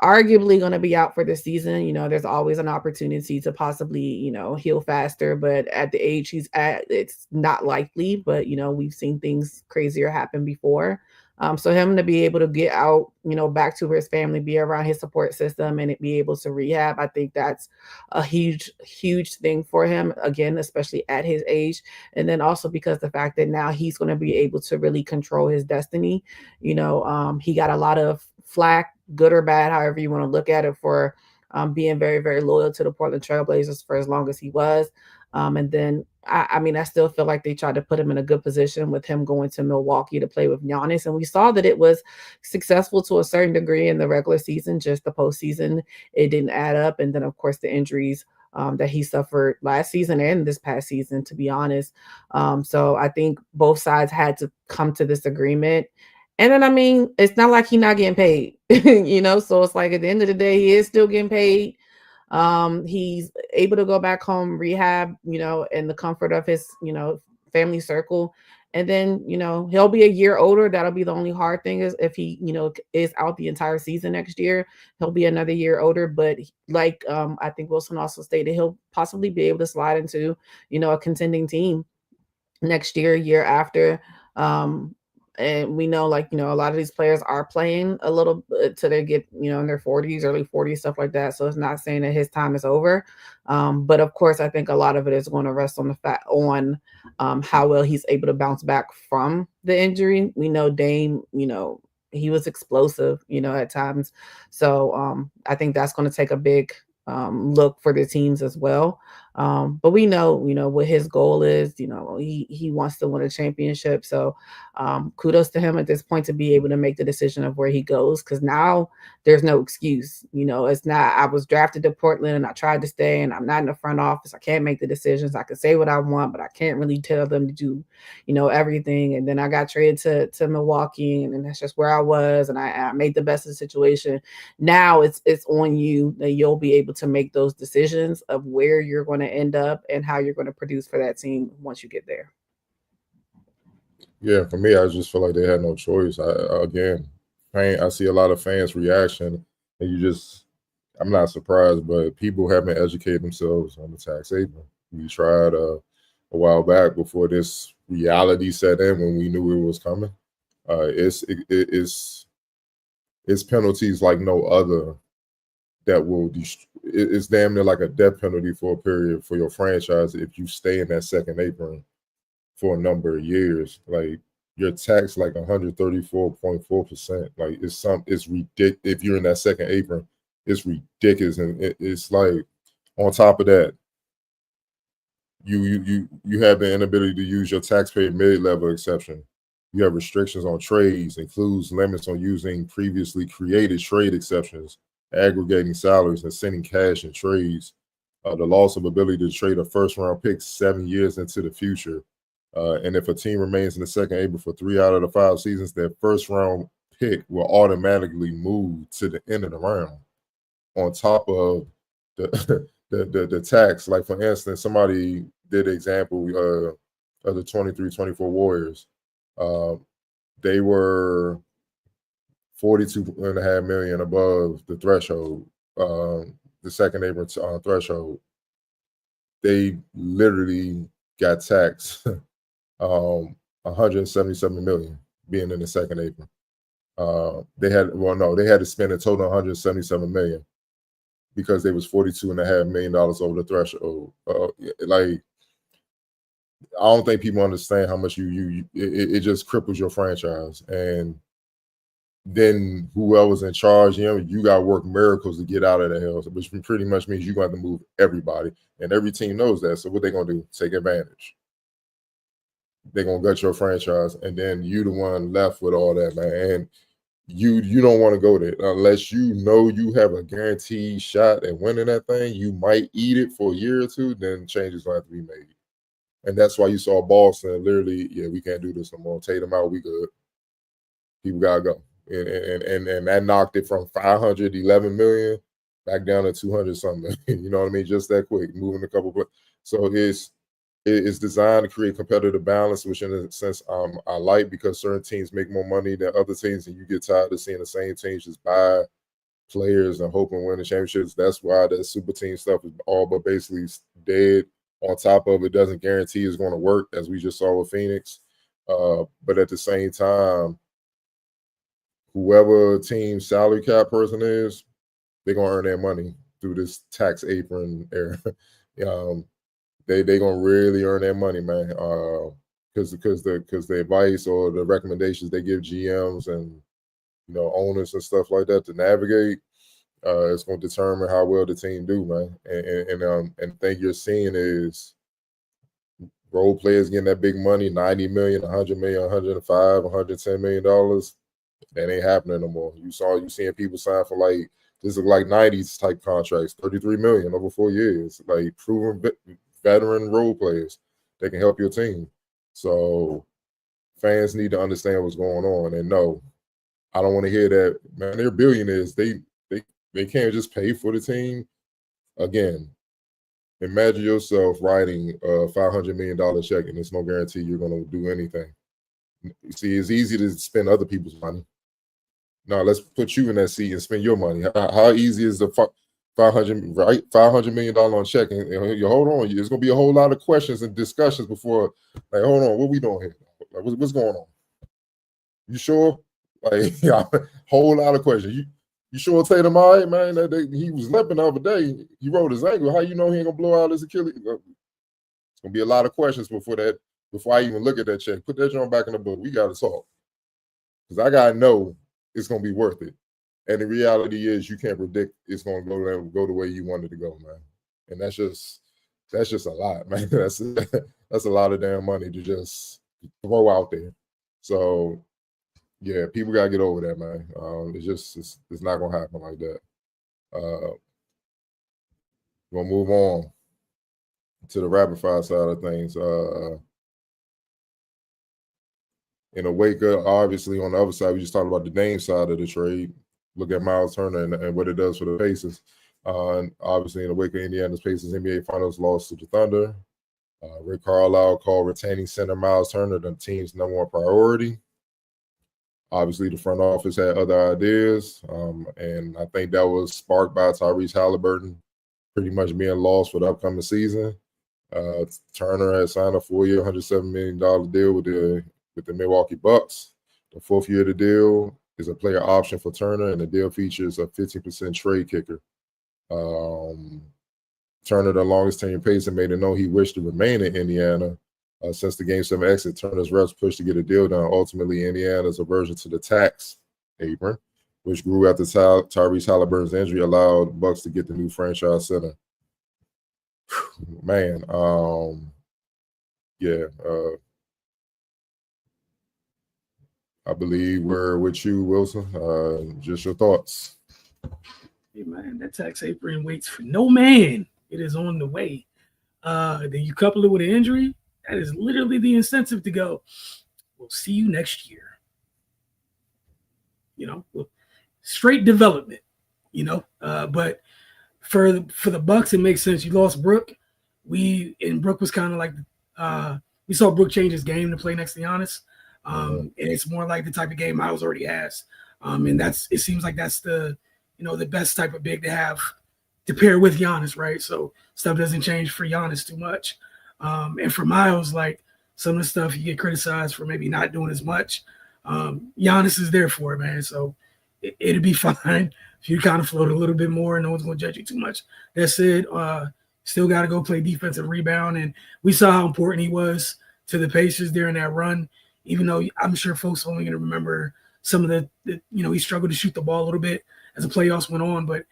Speaker 15: arguably going to be out for the season, there's always an opportunity to possibly, heal faster. But at the age he's at, it's not likely. But, we've seen things crazier happen before. So him to be able to get out, back to his family, be around his support system, and be able to rehab, I think that's a huge, huge thing for him, again, especially at his age. And then also because the fact that now he's going to be able to really control his destiny. He got a lot of flack, good or bad, however you want to look at it, for being very, very loyal to the Portland Trailblazers for as long as he was. And then, I still feel like they tried to put him in a good position with him going to Milwaukee to play with Giannis. And we saw that it was successful to a certain degree in the regular season, just the postseason, it didn't add up. And then, of course, the injuries that he suffered last season and this past season, to be honest. So I think both sides had to come to this agreement. And then, it's not like he's not getting paid, so it's like at the end of the day, he is still getting paid. He's able to go back home, rehab, in the comfort of his, family circle. And then, he'll be a year older. That'll be the only hard thing is if he, is out the entire season next year, he'll be another year older. But like, I think Wilson also stated, he'll possibly be able to slide into, a contending team next year after. And we know, a lot of these players are playing a little bit till they get, in their 40s, early 40s, stuff like that. So it's not saying that his time is over. But of course, I think a lot of it is going to rest on the fact how well he's able to bounce back from the injury. We know Dame, he was explosive, at times. So I think that's going to take a big look for the teams as well. But we know, what his goal is. He wants to win a championship. So kudos to him at this point to be able to make the decision of where he goes, because now there's no excuse. It's not, I was drafted to Portland and I tried to stay and I'm not in the front office. I can't make the decisions. I can say what I want, but I can't really tell them to do, everything. And then I got traded to Milwaukee, and that's just where I was, and I made the best of the situation. Now it's on you that you'll be able to make those decisions of where you're going to end up and how you're going to produce for that team once you get there.
Speaker 3: Yeah, for me, I just feel like they had no choice. I see a lot of fans' reaction, and I'm not surprised, but people haven't educated themselves on the tax haven. We tried a while back before this reality set in when we knew it was coming. It's penalties like no other that will it's damn near like a death penalty for a period for your franchise if you stay in that second apron for a number of years. Like, you're taxed like 134.4%. Like, it's ridiculous. If you're in that second apron, it's ridiculous. And it's like, on top of that, you have the inability to use your taxpayer mid-level exception. You have restrictions on trades, includes limits on using previously created trade exceptions, aggregating salaries, and sending cash in trades. The loss of ability to trade a first-round pick 7 years into the future. And if a team remains in the second apron for 3 out of the 5 seasons, their first-round pick will automatically move to the end of the round. On top of the tax, like for instance, somebody did an example of the 23-24 Warriors. They were $42.5 million above the threshold, the second apron threshold. They literally got taxed $177 million being in the second apron. They had to spend a total of $177 million because they was $42.5 million over the threshold. I don't think people understand how much it just cripples your franchise. And then whoever's in charge, you got to work miracles to get out of the hell, which pretty much means you're going to have to move everybody. And every team knows that. So what they're going to do? Take advantage. They're going to gut your franchise. And then you the one left with all that, man. And you don't want to go there unless you know you have a guaranteed shot at winning that thing. You might eat it for a year or two, then changes will have to be made. And that's why you saw Boston literally, we can't do this no more. Take them out, we good. People gotta go. And that knocked it from 511 million back down to 200 something. You know what I mean? Just that quick, moving a couple of. So it's designed to create competitive balance, which in a sense I like, because certain teams make more money than other teams, and you get tired of seeing the same teams just buy players and hope and win the championships. That's why the super team stuff is all but basically dead. On top of it, doesn't guarantee it's going to work, as we just saw with Phoenix. But at the same time, whoever team salary cap person is, they're going to earn their money through this tax apron era. They're going to really earn their money, man, because the advice or the recommendations they give GMs and owners and stuff like that to navigate, it's going to determine how well the team do, man. And the thing you're seeing is role players getting that big money, 90 million, 100 million, 105, 110 million dollars. That ain't happening no more. You seeing people sign for this look like 90s type contracts, 33 million over 4 years, like proven veteran role players that can help your team. So fans need to understand what's going on. And no, I don't want to hear that, man, they're billionaires. They can't just pay for the team. Again, imagine yourself writing a $500 million check, and there's no guarantee you're going to do anything. See, it's easy to spend other people's money. Now, let's put you in that seat and spend your money. How easy is the $500 million on check? And you hold on, there's going to be a whole lot of questions and discussions before, hold on, what we doing here? What's going on? You sure? Whole lot of questions. You sure Tatum all right, man? He was limping the other day. He rolled his ankle. How you know he ain't gonna blow out his Achilles? It's gonna be a lot of questions before I even look at that check. Put that joint back in the book. We gotta talk. Because I gotta know it's gonna be worth it. And the reality is you can't predict it's gonna go the way you want it to go, man. And that's just a lot, man. That's a lot of damn money to just throw out there. So yeah, people gotta get over that, man. It's not gonna happen like that. We'll move on to the rapid fire side of things. In the wake of, obviously, on the other side, we just talked about the Dame side of the trade. Look at Miles Turner and what it does for the Pacers. And obviously, in the wake of Indiana's Pacers NBA Finals loss to the Thunder, Rick Carlisle called retaining center Miles Turner the team's #1 priority. Obviously, the front office had other ideas, and I think that was sparked by Tyrese Halliburton pretty much being lost for the upcoming season. Turner has signed a 4-year, $107 million deal with the Milwaukee Bucks. The 4th year of the deal is a player option for Turner, and the deal features a 15% trade kicker. Turner, the longest tenured Pacer, made it known he wished to remain in Indiana. Since the Game 7 exit, Turner's reps pushed to get a deal done. Ultimately, Indiana's aversion to the tax apron, which grew after Tyrese Halliburton's injury, allowed Bucks to get the new franchise center. Man, I believe we're with you, Wilson. Just your thoughts.
Speaker 1: Hey, man, that tax apron waits for no man. It is on the way. Then you couple it with an injury. That is literally the incentive to go, we'll see you next year. Straight development, but for the Bucks, it makes sense. You lost Brook. Brook was kind of like, we saw Brook change his game to play next to Giannis. And it's more like the type of game Miles already has. And it seems like that's the best type of big to have to pair with Giannis, right? So stuff doesn't change for Giannis too much. And for Miles, like some of the stuff you get criticized for maybe not doing as much, Giannis is there for it, man. So it'll be fine if you kind of float a little bit more and no one's going to judge you too much. That said, still got to go play defensive rebound. And we saw how important he was to the Pacers during that run, even though I'm sure folks only going to remember some of the he struggled to shoot the ball a little bit as the playoffs went on, but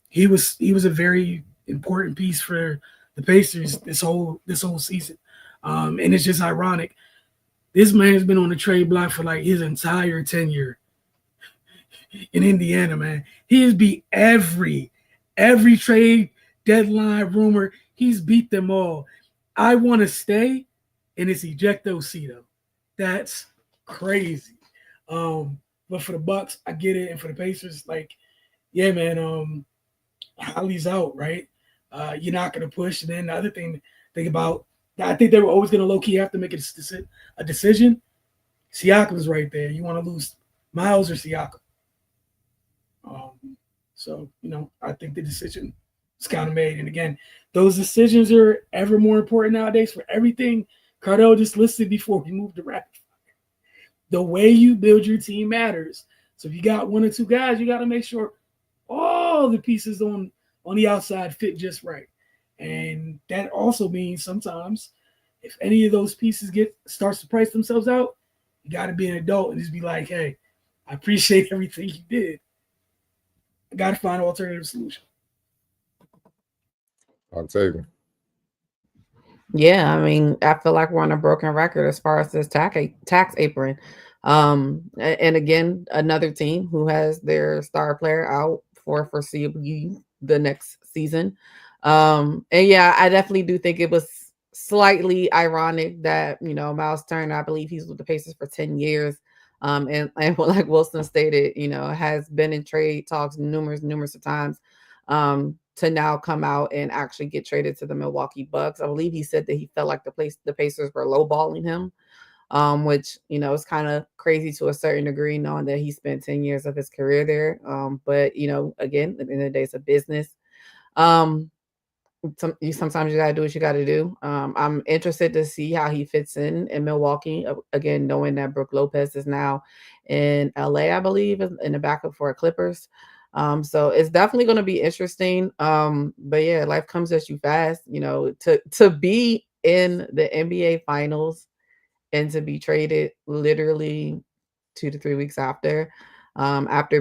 Speaker 1: he was a very important piece for the Pacers this whole season. And it's just ironic. This man has been on the trade block for like his entire tenure in Indiana, man. He has beat every trade deadline rumor. He's beat them all. I want to stay, and it's ejecto seato. That's crazy. But for the Bucks, I get it, and for the Pacers, like, yeah, man. Holly's out, right? You're not going to push. And then the other thing to think about, I think they were always going to low-key have to make a decision. Siakam's right there. You want to lose Miles or Siakam? So, I think the decision is kind of made. And again, those decisions are ever more important nowadays for everything Cardell just listed before we moved to rapid fire. The way you build your team matters. So if you got one or two guys, you got to make sure all the pieces on the outside fit just right. And that also means sometimes if any of those pieces starts to price themselves out, you got to be an adult and just be like, hey, I appreciate everything you did. I got to find an alternative solution.
Speaker 3: Octavian.
Speaker 15: Yeah, I mean, I feel like we're on a broken record as far as this tax apron. And again, another team who has their star player out for foreseeable the next season. And yeah, I definitely do think it was slightly ironic that, Miles Turner, I believe he's with the Pacers for 10 years. And like Wilson stated, has been in trade talks numerous of times to now come out and actually get traded to the Milwaukee Bucks. I believe he said that he felt like the Pacers were lowballing him, which, is kind of crazy to a certain degree, knowing that he spent 10 years of his career there. But, again, at the end of the day, it's a business. Sometimes you got to do what you got to do. I'm interested to see how he fits in Milwaukee. Again, knowing that Brook Lopez is now in LA, I believe, in the backup for Clippers. So it's definitely going to be interesting. But yeah, life comes at you fast, to be in the NBA finals and to be traded literally 2 to 3 weeks after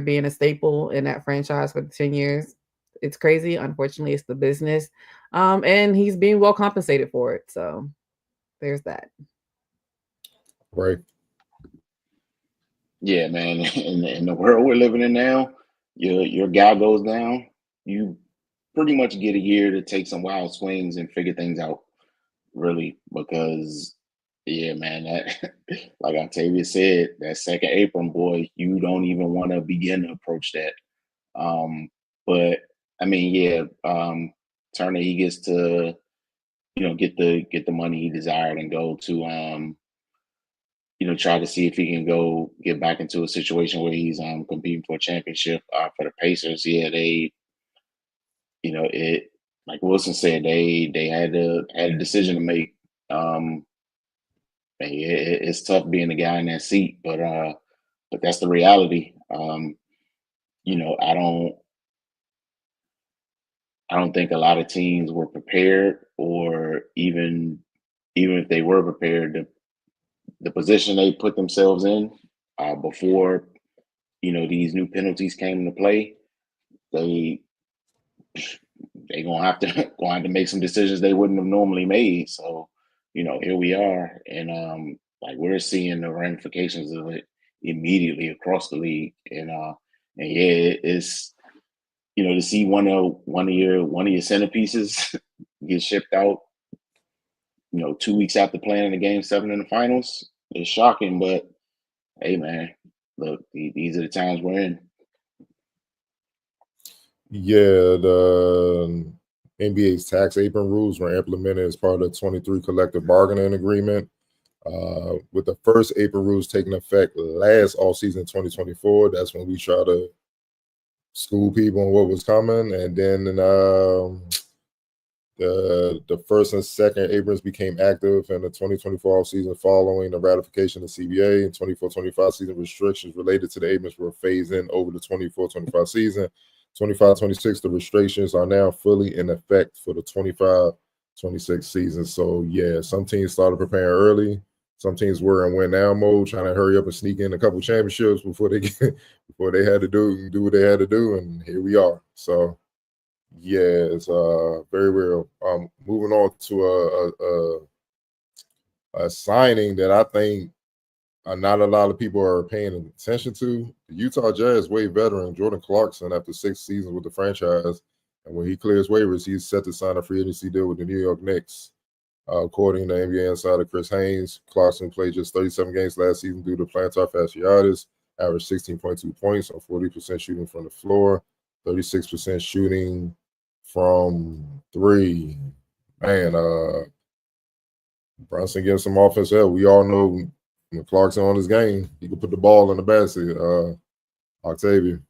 Speaker 15: being a staple in that franchise for 10 years. It's crazy. Unfortunately, it's the business. And he's being well compensated for it. So there's that.
Speaker 3: Right.
Speaker 2: Yeah, man. In the world we're living in now, your guy goes down, you pretty much get a year to take some wild swings and figure things out, really, because yeah, man, that like Octavia said, that second apron, boy, you don't even want to begin to approach that. But I mean, yeah, Turner, he gets to, get the money he desired and go to try to see if he can go get back into a situation where he's competing for a championship for the Pacers. Yeah, they, it, like Wilson said, they had a decision to make. It's tough being the guy in that seat, but that's the reality. I don't think a lot of teams were prepared, or even if they were prepared, the position they put themselves in before these new penalties came into play, they gonna have to make some decisions they wouldn't have normally made. So here we are, and like we're seeing the ramifications of it immediately across the league, and yeah, it's to see one of your centerpieces get shipped out 2 weeks after playing in the Game 7 in the finals is shocking. But hey, man, look, these are the times we're in.
Speaker 3: Yeah, the NBA's tax apron rules were implemented as part of the 23 collective bargaining agreement, with the first apron rules taking effect last offseason 2024. That's when we try to school people on what was coming, and then the first and second aprons became active in the 2024 offseason following the ratification of CBA. And 24-25 season restrictions related to the aprons were phased in over the 24-25 season. 25-26, the restrictions are now fully in effect for the 26 season. So yeah, some teams started preparing early. Some teams were in win now mode, trying to hurry up and sneak in a couple championships before they had to do what they had to do, and here we are. So yeah, it's very real. Moving on to a signing that I think not a lot of people are paying attention to. The Utah Jazz Wade veteran Jordan Clarkson, after 6 seasons with the franchise, and when he clears waivers, he's set to sign a free agency deal with the New York Knicks. According to NBA insider Chris Haynes, Clarkson played just 37 games last season due to plantar fasciitis, averaged 16.2 points on 40% shooting from the floor, 36% shooting from 3. Man, Brunson gives some offensive help. We all know when Clarkson on his game, he can put the ball in the basket. Octavia,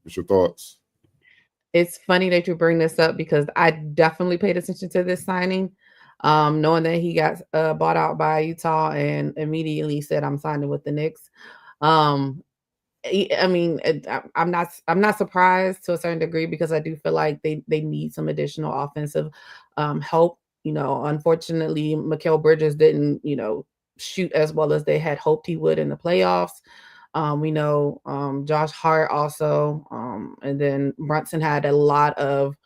Speaker 3: what's your thoughts?
Speaker 15: It's funny that you bring this up because I definitely paid attention to this signing, knowing that he got bought out by Utah and immediately said, "I'm signing with the Knicks." I mean, I'm not surprised to a certain degree because I do feel like they need some additional offensive help. You know, unfortunately, Mikal Bridges didn't, shoot as well as they had hoped he would in the playoffs. We know Josh Hart also, and then Brunson had a lot of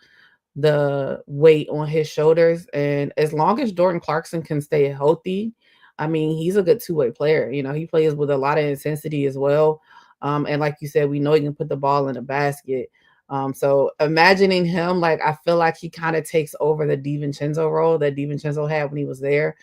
Speaker 15: the weight on his shoulders. And as long as Jordan Clarkson can stay healthy, I mean, he's a good two-way player. You know, he plays with a lot of intensity as well. And like you said, we know he can put the ball in the basket. So imagining him, like, I feel like he kind of takes over the DiVincenzo role that DiVincenzo had when he was there.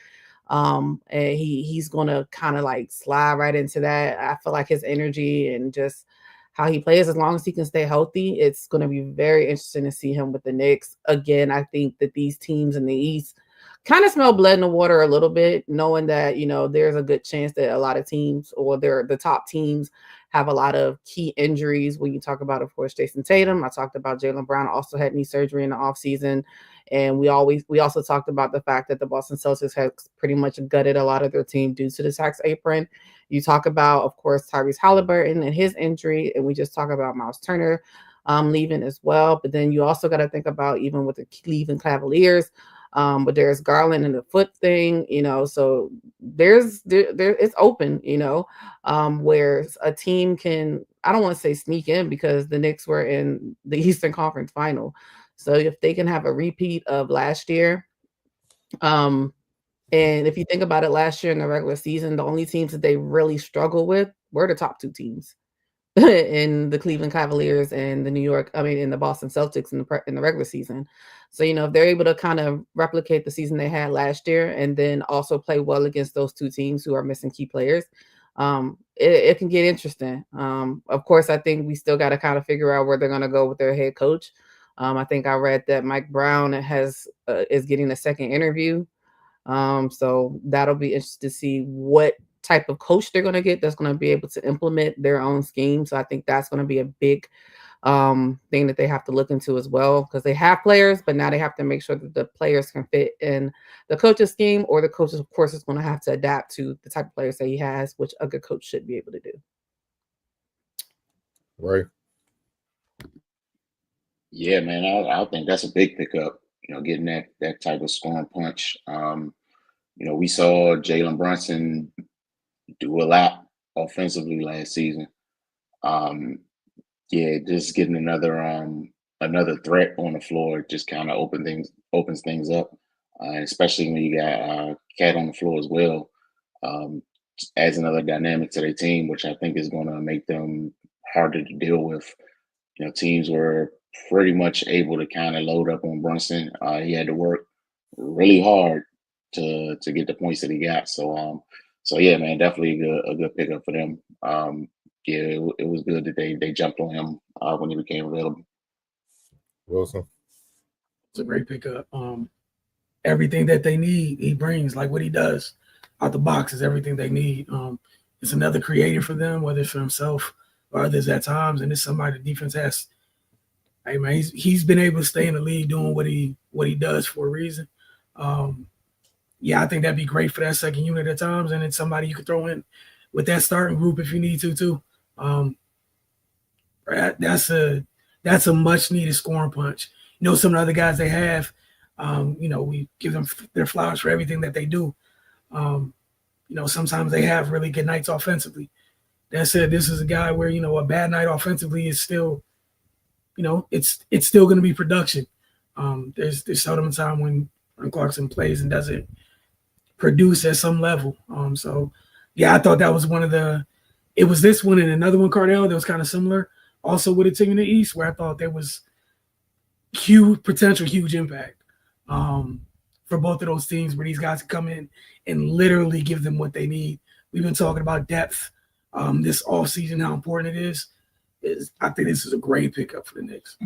Speaker 15: And he's gonna kind of like slide right into that. I feel like his energy and just how he plays, as long as he can stay healthy, it's going to be very interesting to see him with the Knicks. Again, I think that these teams in the East kind of smell blood in the water a little bit, knowing that, there's a good chance that a lot of teams, or the top teams, have a lot of key injuries. When you talk about, of course, Jason Tatum, I talked about Jaylen Brown also had knee surgery in the offseason. And we also talked about the fact that the Boston Celtics have pretty much gutted a lot of their team due to the tax apron. You talk about, of course, Tyrese Halliburton and his injury, and we just talk about Miles Turner leaving as well. But then you also got to think about, even with the Cleveland Cavaliers, but there's Garland and the foot thing, so there it's open, where a team can, I don't want to say sneak in, because the Knicks were in the Eastern Conference Final. So if they can have a repeat of last year, and if you think about it, last year in the regular season, the only teams that they really struggled with were the top 2 teams in the Cleveland Cavaliers and in the Boston Celtics in the regular season. So, if they're able to kind of replicate the season they had last year and then also play well against those 2 teams who are missing key players, it can get interesting. Of course, I think we still got to kind of figure out where they're going to go with their head coach. I think I read that Mike Brown is getting a second interview. So that'll be interesting to see what type of coach they're going to get that's going to be able to implement their own scheme. So I think that's going to be a big thing that they have to look into as well, because they have players, but now they have to make sure that the players can fit in the coach's scheme, or the coach, of course, is going to have to adapt to the type of players that he has, which a good coach should be able to do.
Speaker 3: Right.
Speaker 2: Yeah, man, I think that's a big pickup, getting that type of scoring punch. We saw Jalen Brunson do a lot offensively last season. Just getting another threat on the floor just kind of opens things up, especially when you got Cat on the floor as well. Adds another dynamic to their team, which I think is going to make them harder to deal with. Teams were pretty much able to kind of load up on Brunson. He had to work really hard to get the points that he got. So yeah, man, definitely a good pickup for them. It was good that they jumped on him when he became available.
Speaker 3: Wilson,
Speaker 1: it's a great pickup. Everything that they need, he brings. Like, what he does out the box is everything they need. It's another creator for them, whether it's for himself or others at times, and it's somebody the defense has. Hey, man, he's been able to stay in the league doing what he does for a reason. I think that'd be great for that second unit at times, and it's somebody you could throw in with that starting group if you need to too. That's a much needed scoring punch. Some of the other guys they have, We give them their flowers for everything that they do. Sometimes they have really good nights offensively. That said, this is a guy where, a bad night offensively is still, it's still going to be production. There's seldom a time when Clarkson plays and doesn't produce at some level. I thought that was it was this one and another one, Cardell, that was kind of similar. Also with a team in the East where I thought there was huge impact for both of those teams where these guys come in and literally give them what they need. We've been talking about depth this offseason, how important it is. I think this is a great pickup for the Knicks.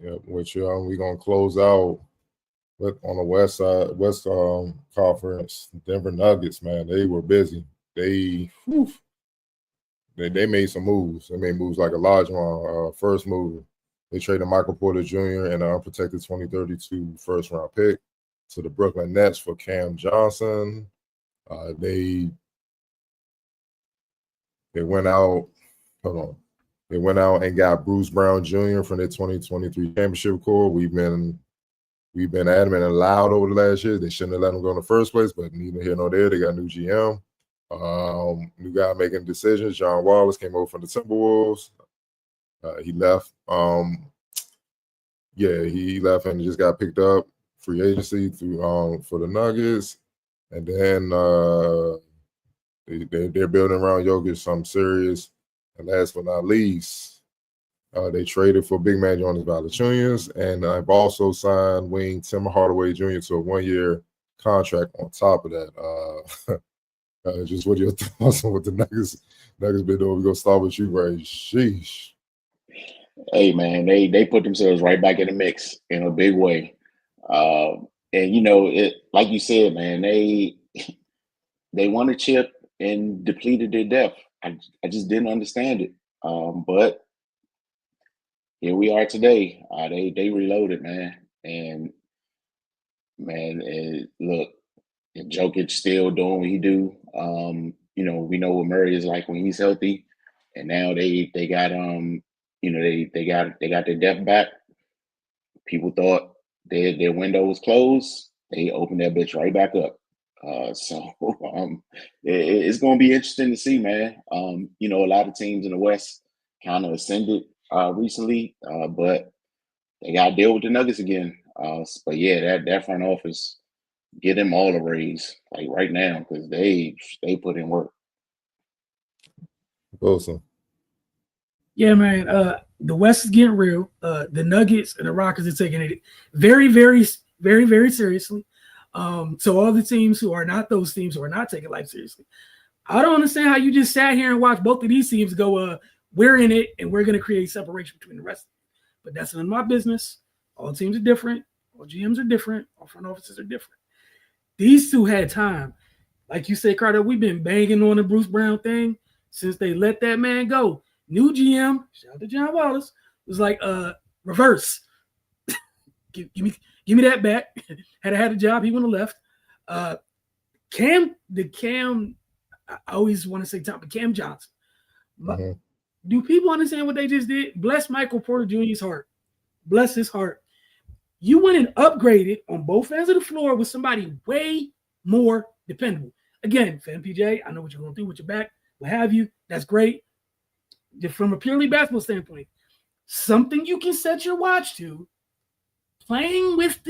Speaker 3: Yeah, which we're going to close out on the West Conference. Denver Nuggets, man, they were busy. They made some moves. They made moves like a large one. First move, they traded Michael Porter Jr. and an unprotected 2032 first-round pick to the Brooklyn Nets for Cam Johnson. They went out. Hold on. They went out and got Bruce Brown Jr. from their 2023 championship core. We've been adamant and loud over the last year. They shouldn't have let him go in the first place, but neither here nor there. They got a new GM. New guy making decisions. John Wallace came over from the Timberwolves. He left. He left and just got picked up free agency through for the Nuggets. And then they're building around Jokic something serious. And last but not least, they traded for big man Jonas Valanciunas, and I've also signed wing Tim Hardaway Jr. to a 1-year contract on top of that. Just what are your thoughts on what the Nuggets been doing? We're gonna start with you, Ray. Sheesh.
Speaker 2: Hey man, they put themselves right back in the mix in a big way. And it like you said, man, they won a chip and depleted their depth. I just didn't understand it. But here we are today. They reloaded, man. And man, look, Jokic still doing what he do. We know what Murray is like when he's healthy. And now they got they got their depth back. People thought their window was closed. They opened that bitch right back up. It's going to be interesting to see, man. A lot of teams in the West kind of ascended recently, but they got to deal with the Nuggets again. But yeah, that front office, get them all a raise like right now because they put in work.
Speaker 3: Awesome.
Speaker 1: Yeah, man. The West is getting real. The Nuggets and the Rockets are taking it very, very, very, very seriously. So all the teams who are not those teams who are not taking life seriously, I don't understand how you just sat here and watched both of these teams go, we're in it and we're going to create separation between the rest. But that's none of my business. All teams are different. All GMs are different. All front offices are different. These two had time. Like you said, Carter, we've been banging on the Bruce Brown thing since they let that man go. New GM, shout out to John Wallace, was like, reverse. give me that back. Had I had a job, he wouldn't have left. Cam, I always want to say Cam Johnson. Mm-hmm. Do people understand what they just did? Bless Michael Porter Jr.'s heart. Bless his heart. You went and upgraded on both ends of the floor with somebody way more dependable. Again, Fan PJ, I know what you're going to do with your back, what have you. That's great. Just from a purely basketball standpoint, something you can set your watch to, playing with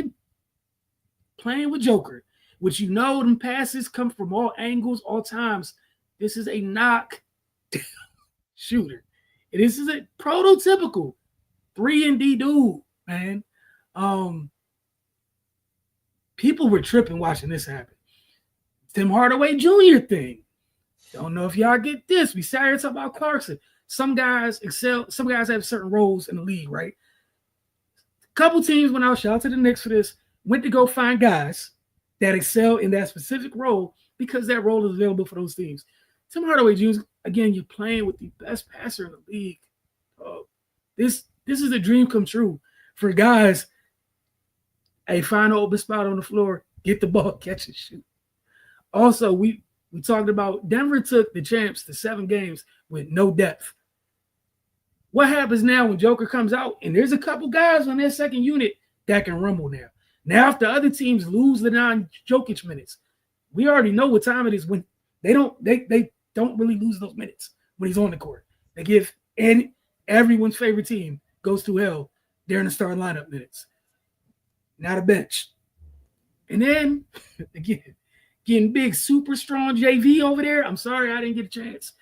Speaker 1: Joker, which them passes come from all angles, all times. This is a knock shooter. This is a prototypical 3-and-D dude, man. People were tripping watching this happen. Tim Hardaway Jr. thing. Don't know if y'all get this. We sat here talking about Clarkson. Some guys excel. Some guys have certain roles in the league, right? A couple teams went out, shout out to the Knicks for this, went to go find guys that excel in that specific role because that role is available for those teams. Tim Hardaway Jr., again, you're playing with the best passer in the league. This is a dream come true for guys. Hey, find an open spot on the floor, get the ball, catch and shoot. Also, we talked about Denver took the champs to 7 games with no depth. What happens now when Joker comes out and there's a couple guys on their second unit that can rumble now. Now, if the other teams lose the non-Jokic minutes, we already know what time it is when they don't really lose those minutes when he's on the court. They give everyone's favorite team goes to hell during the starting lineup minutes. Now the bench. And then again, getting big, super strong JV over there. I'm sorry I didn't get a chance.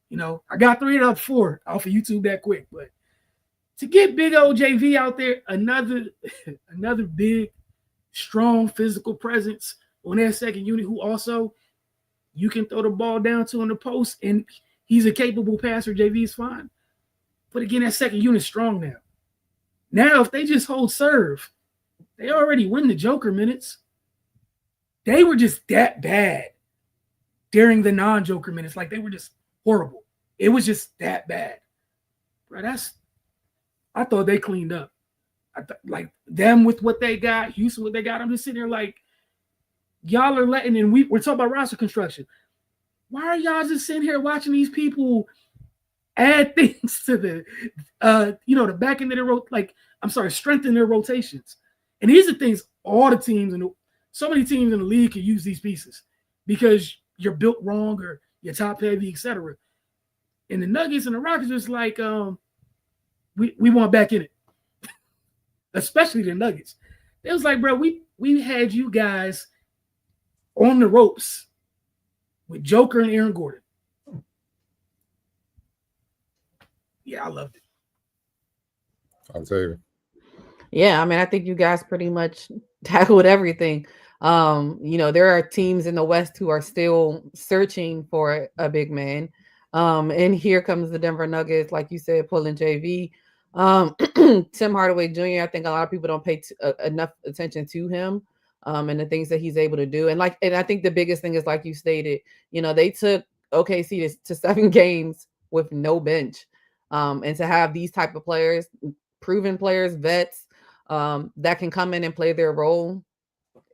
Speaker 1: You know, I got 3 out of 4 off of YouTube that quick, but to get big old JV out there, another big, strong physical presence on that second unit who also you can throw the ball down to in the post and he's a capable passer. JV is fine. But again, that second unit's strong now. Now, if they just hold serve, they already win the Joker minutes. They were just that bad during the non-Joker minutes. Like, they were just horrible. It was just that bad. Bro, I thought they cleaned up. Like, them with what they got, Houston what they got. I'm just sitting there like, y'all are letting, and we're talking about roster construction. Why are y'all just sitting here watching these people add things to the, the back end of their strengthen their rotations? And these are things all the teams and so many teams in the league can use these pieces because you're built wrong or you're top heavy, etc. And the Nuggets and the Rockets is like, we want back in it, especially the Nuggets. It was like, bro, we had you guys on the ropes with Joker and Aaron Gordon. Yeah, I loved it.
Speaker 3: I'll tell you.
Speaker 15: Yeah, I mean, I think you guys pretty much tackled everything. There are teams in the West who are still searching for a big man. And here comes the Denver Nuggets, like you said, pulling JV. Tim Hardaway Jr., I think a lot of people don't pay enough attention to him and the things that he's able to do. And I think the biggest thing is, like you stated, they took OKC to 7 games with no bench. And to have these type of players, proven players, vets, that can come in and play their role,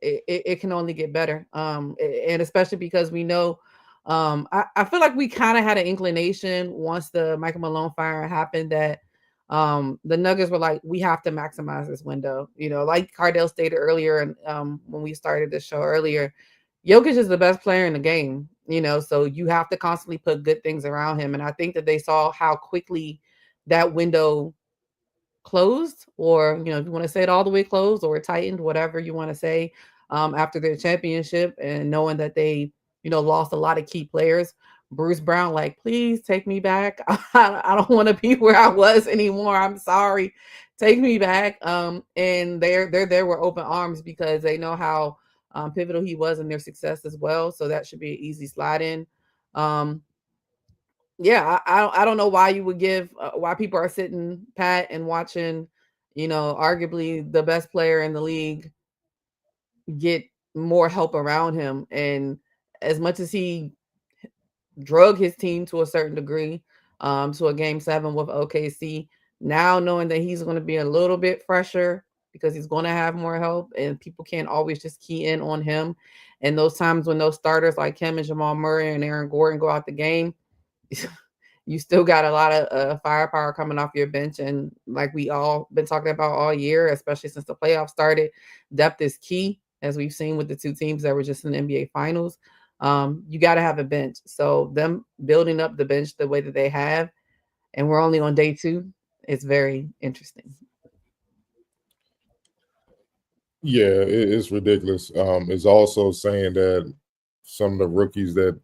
Speaker 15: it can only get better. And especially because we know, I feel like we kind of had an inclination once the Michael Malone fire happened that the Nuggets were like, we have to maximize this window. Like Cardell stated earlier, and when we started the show earlier, Jokic is the best player in the game, so you have to constantly put good things around him. And I think that they saw how quickly that window closed, or, if you want to say it all the way closed or tightened, whatever you want to say, after their championship, and knowing that they, lost a lot of key players. Bruce Brown, like, please take me back. I don't want to be where I was anymore. I'm sorry. Take me back. And they're there with open arms because they know how pivotal he was in their success as well. So that should be an easy slide in. Yeah, I don't know why you would give why people are sitting pat and watching, arguably the best player in the league get more help around him. And as much as he drug his team to a certain degree to a game 7 with OKC, now knowing that he's going to be a little bit fresher because he's going to have more help and people can't always just key in on him. And those times when those starters like him and Jamal Murray and Aaron Gordon go out the game, you still got a lot of firepower coming off your bench. And like we all been talking about all year, especially since the playoffs started, depth is key, as we've seen with the 2 teams that were just in the NBA Finals. You got to have a bench. So them building up the bench the way that they have, and we're only on day 2, it's very interesting.
Speaker 3: Yeah, it's ridiculous. It's also saying that some of the rookies that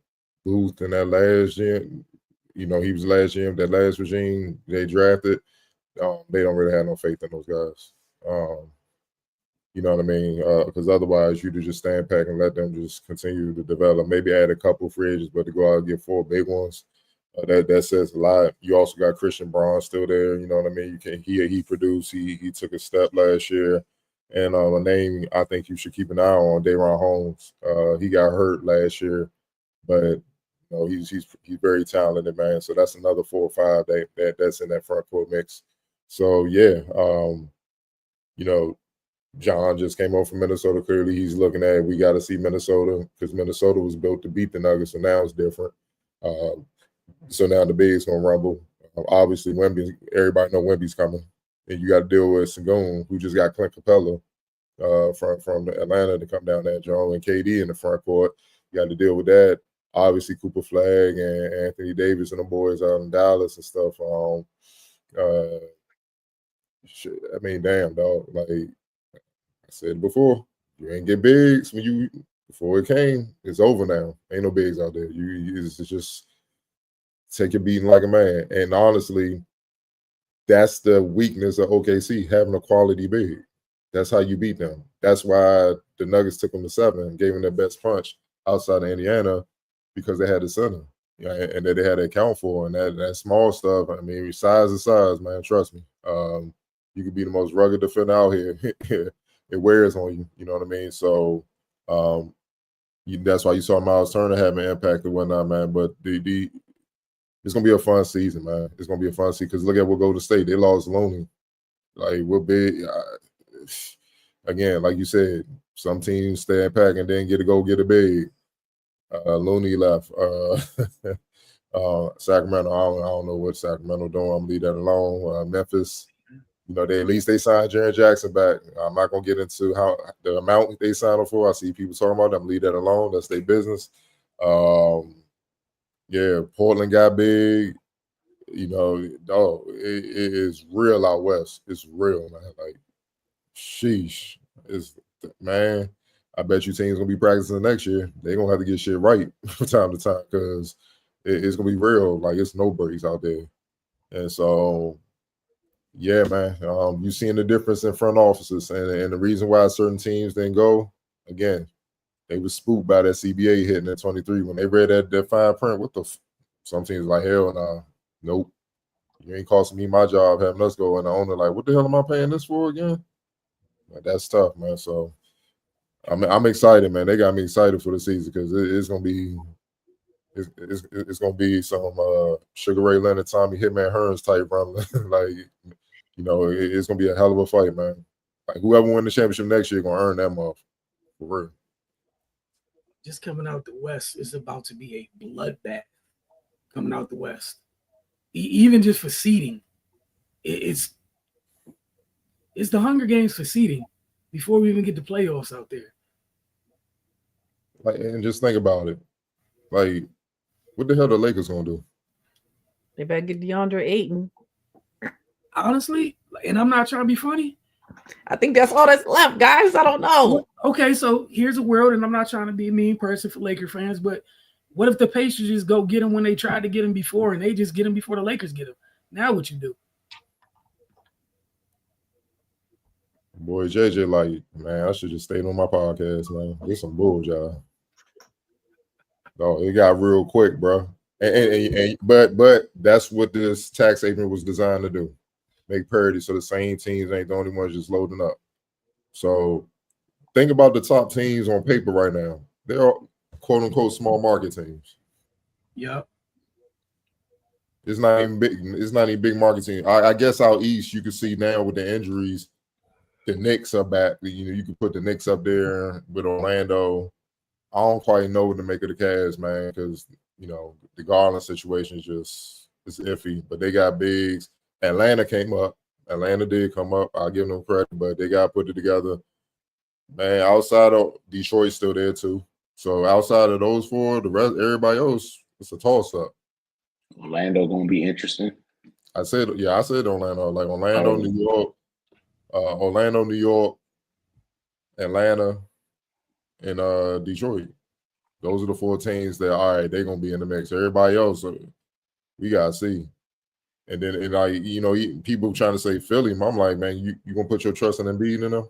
Speaker 3: moved in that last year, he was last year, that last regime they drafted, they don't really have no faith in those guys. You know what I mean? Because otherwise, you'd just stand back and let them just continue to develop. Maybe add a couple free agents, but to go out and get 4 big ones, that says a lot. You also got Christian Braun still there. You know what I mean? He produced. He took a step last year. And a name I think you should keep an eye on, Day'Ron Holmes. He got hurt last year, but he's very talented, man. So that's another 4 or 5 that's in that front court mix. So yeah, John just came over from Minnesota. Clearly, he's looking at, we got to see Minnesota, because Minnesota was built to beat the Nuggets, so now it's different. So now the Big's gonna rumble. Obviously, Wemby. Everybody know Wemby's coming. and you got to deal with Sengun, who just got Clint Capella from Atlanta to come down that Joe and KD in the front court. You got to deal with that. Obviously, Cooper Flag and Anthony Davis and the boys out in Dallas and stuff. I mean, damn, dog. Like I said before, you ain't get bigs before it came. It's over now. Ain't no bigs out there. It's just take your beating like a man. And honestly, that's the weakness of OKC, having a quality big. That's how you beat them. That's why the Nuggets took them to 7, gave them their best punch outside of Indiana, because they had the center, and that they had to account for. And that small stuff, I mean, size is size, man. Trust me. You could be the most rugged defender out here. It wears on you. You know what I mean? So that's why you saw Miles Turner have an impact and whatnot, man. But it's gonna be a fun season, man. It's gonna be a fun season because look at what Golden State. They lost Looney. Like we're big. Again, like you said, some teams stay pack and then get a big. Looney left. Sacramento, I don't know what Sacramento doing. I'm gonna leave that alone. Memphis, they at least they signed Jaren Jackson back. I'm not gonna get into how the amount they signed him for. I see people talking about them. Leave that alone. That's their business. Yeah, Portland got big. It is real out west. It's real, man. Like, sheesh. Man, I bet you teams gonna be practicing next year. They're gonna have to get shit right from time to time because it's gonna be real. Like, it's no breaks out there. And so, yeah, man, you seeing the difference in front offices, and the reason why certain teams didn't go, again, they was spooked by that CBA hitting at 23 when they read that fine print. Some teams like, hell nah, nope. You ain't costing me my job having us go, and the owner like, what the hell am I paying this for again? Like, that's tough, man. So I'm excited, man. They got me excited for the season because it's gonna be some Sugar Ray Leonard, Tommy Hitman Hearns type run. It's gonna be a hell of a fight, man. Like, whoever win the championship next year gonna earn that muff for real.
Speaker 1: Just coming out the West is about to be a bloodbath. Coming out the West, even just for seeding, it's the Hunger Games for seeding before we even get the playoffs out there.
Speaker 3: Like, and just think about it. Like, what the hell the Lakers gonna do?
Speaker 15: They better get DeAndre Ayton.
Speaker 1: Honestly, and I'm not trying to be funny,
Speaker 15: I think that's all that's left, guys. I don't know.
Speaker 1: Okay, so here's a world, and I'm not trying to be a mean person for Laker fans, but what if the Pacers just go get him when they tried to get him before, and they just get him before the Lakers get him? Now what you do?
Speaker 3: Boy, JJ, like, man, I should just stayed on my podcast, man. It's some bull, y'all. No, it got real quick, bro. But that's what this tax haven was designed to do. Make parity so the same teams ain't the only ones just loading up. So think about the top teams on paper right now. They're quote unquote small market teams.
Speaker 1: Yep.
Speaker 3: It's not even big. It's not even big market team. I guess out east you can see now with the injuries, the Knicks are back. You can put the Knicks up there with Orlando. I don't quite know what to make of the Cavs, man, because the Garland situation is iffy. But they got bigs. Atlanta came up. Atlanta did come up. I'll give them credit, but they got put it together. Man, outside of Detroit's still there too. So outside of those four, the rest, everybody else, it's a toss-up.
Speaker 2: Orlando gonna be interesting.
Speaker 3: I said Orlando. Like Orlando, New York, New York, Atlanta, and Detroit. Those are the 4 teams that, all right, they're gonna be in the mix. Everybody else, we gotta see. And then, people trying to say Philly, I'm like, man, you gonna put your trust in Embiid in them?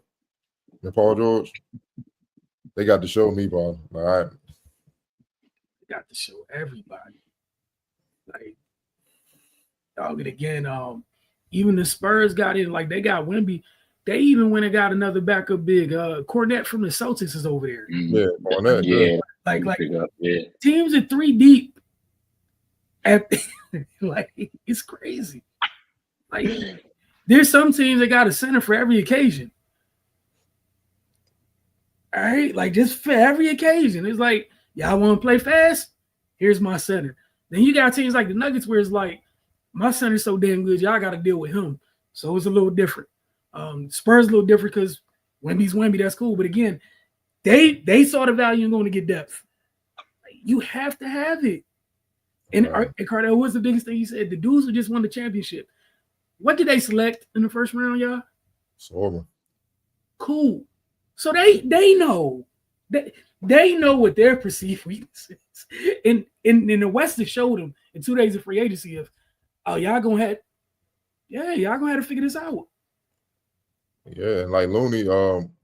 Speaker 3: And Paul George? They got to show me, Paul. All right.
Speaker 1: They got to show everybody. Like, dog, and again, even the Spurs got in, like, they got Wemby. They even went and got another backup big. Cornette from the Celtics is over there.
Speaker 3: Yeah, Cornette.
Speaker 2: Yeah.
Speaker 1: Like teams are 3 deep. Like, it's crazy. Like, there's some teams that got a center for every occasion. All right, like, just for every occasion. It's like, y'all want to play fast? Here's my center. Then you got teams like the Nuggets where it's like, my center's so damn good, y'all got to deal with him. So it's a little different. Spurs a little different because Wemby's Wemby, that's cool. But again, they saw the value in going to get depth. You have to have it. And Cardell, what's the biggest thing you said? The dudes who just won the championship. What did they select in the first round, y'all?
Speaker 3: Sorghum.
Speaker 1: Cool. So they know they know what their perceived weakness is. And in the West, it showed them in 2 days of free agency of, oh, y'all gonna have to figure this out.
Speaker 3: Yeah, and like Looney,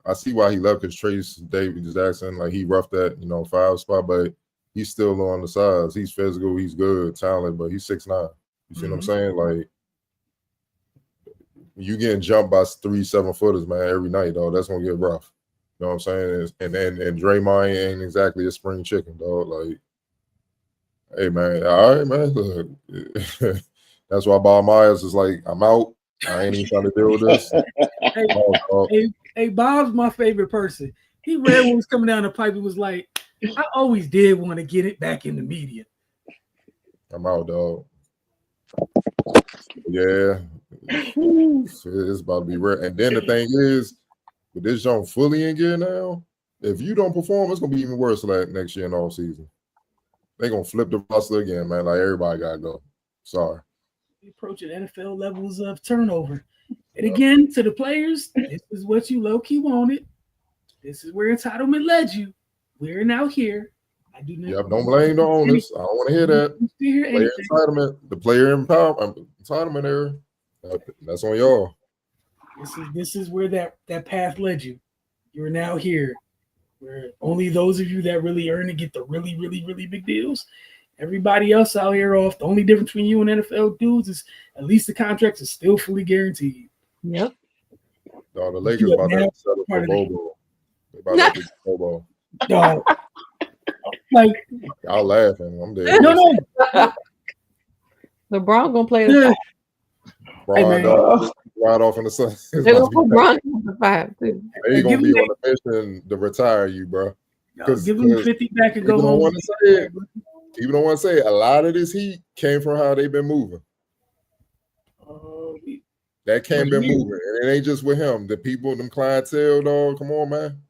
Speaker 3: I see why he left because Trace David Jackson, like he roughed that, 5 spot, but he's still on the size. He's physical, he's good, talent, but he's 6'9". You see what I'm saying? Like you getting jumped by 3 7-footers, man, every night, dog. That's gonna get rough. You know what I'm saying? And Draymond ain't exactly a spring chicken, dog. Like, hey man, all right, man. Look, that's why Bob Myers is like, I'm out. I ain't even trying to deal with this.
Speaker 1: Hey, Bob's my favorite person. He read what was coming down the pipe. It was like, I always did want to get it back in the media.
Speaker 3: I'm out, dog. Yeah. It's about to be rare. And then the thing is, with this young fully in gear now, if you don't perform, it's gonna be even worse like next year in all season. They're gonna flip the roster again, man. Like everybody gotta go. Sorry.
Speaker 1: Approaching NFL levels of turnover. And again, to the players, this is what you low-key wanted. This is where entitlement led you. We're now here. I do not.
Speaker 3: Yep, don't blame the owners. I don't want to hear that. Player entitlement, the player empowerment, entitlement era. That's on y'all.
Speaker 1: This is where that path led you. You're now here. Where only those of you that really earn it get the really, really, really big deals. Everybody else out here off. The only difference between you and NFL dudes is at least the contracts are still fully guaranteed.
Speaker 15: Yep.
Speaker 3: No, the Lakers about to settle for Bobo. They about to get Bobo.
Speaker 1: Dog. Like
Speaker 3: y'all laughing. I'm dead.
Speaker 1: No.
Speaker 15: LeBron gonna play the
Speaker 3: Bron right off in the sun.
Speaker 15: They're gonna put Bron on the 5 too.
Speaker 3: They gonna be on a mission to retire you, bro.
Speaker 1: Give them 50 back and go home.
Speaker 3: People don't want to say it. A lot of this heat came from how they've been moving. That can't been moving. And it ain't just with him. The people, them clientele, dog. Come on, man.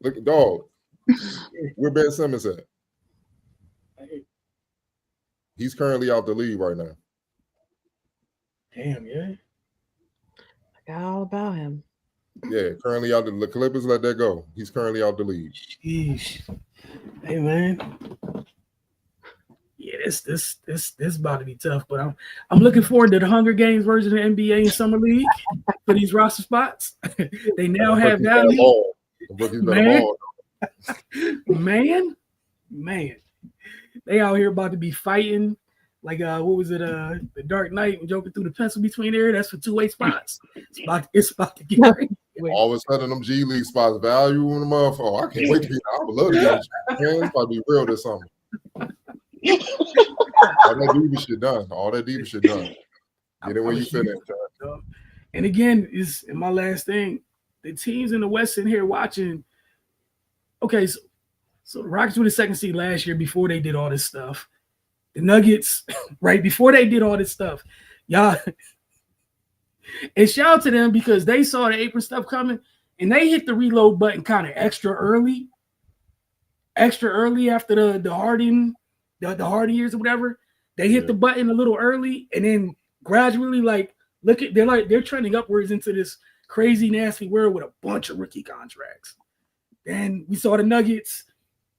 Speaker 3: Look, dog. Where Ben Simmons at? He's currently out the league right now.
Speaker 1: Damn, yeah.
Speaker 15: I got all about him.
Speaker 3: Yeah, currently out the Clippers let that go. He's currently out the league.
Speaker 1: Sheesh. Hey man. Yeah, this about to be tough, but I'm looking forward to the Hunger Games version of the NBA and Summer League for these roster spots. They now have value. Man. They out here about to be fighting. Like what was it? The Dark Knight and Joker threw the pencil between there. That's for 2-way spots. It's about to get crazy.
Speaker 3: All of a sudden, them G League spots value in the motherfucker. I can't wait to be. I would love to get it. Man, it's about to be real this summer. All that diva shit done. Get it when you finish.
Speaker 1: And again, is my last thing. The teams in the West in here watching. Okay, so the Rockets were the 2nd seed last year before they did all this stuff. The Nuggets, right before they did all this stuff, y'all. And shout out to them because they saw the apron stuff coming and they hit the reload button kind of extra early after the Harden, the Harden years or whatever. They hit the button a little early and then gradually they're trending upwards into this crazy nasty world with a bunch of rookie contracts. Then we saw the Nuggets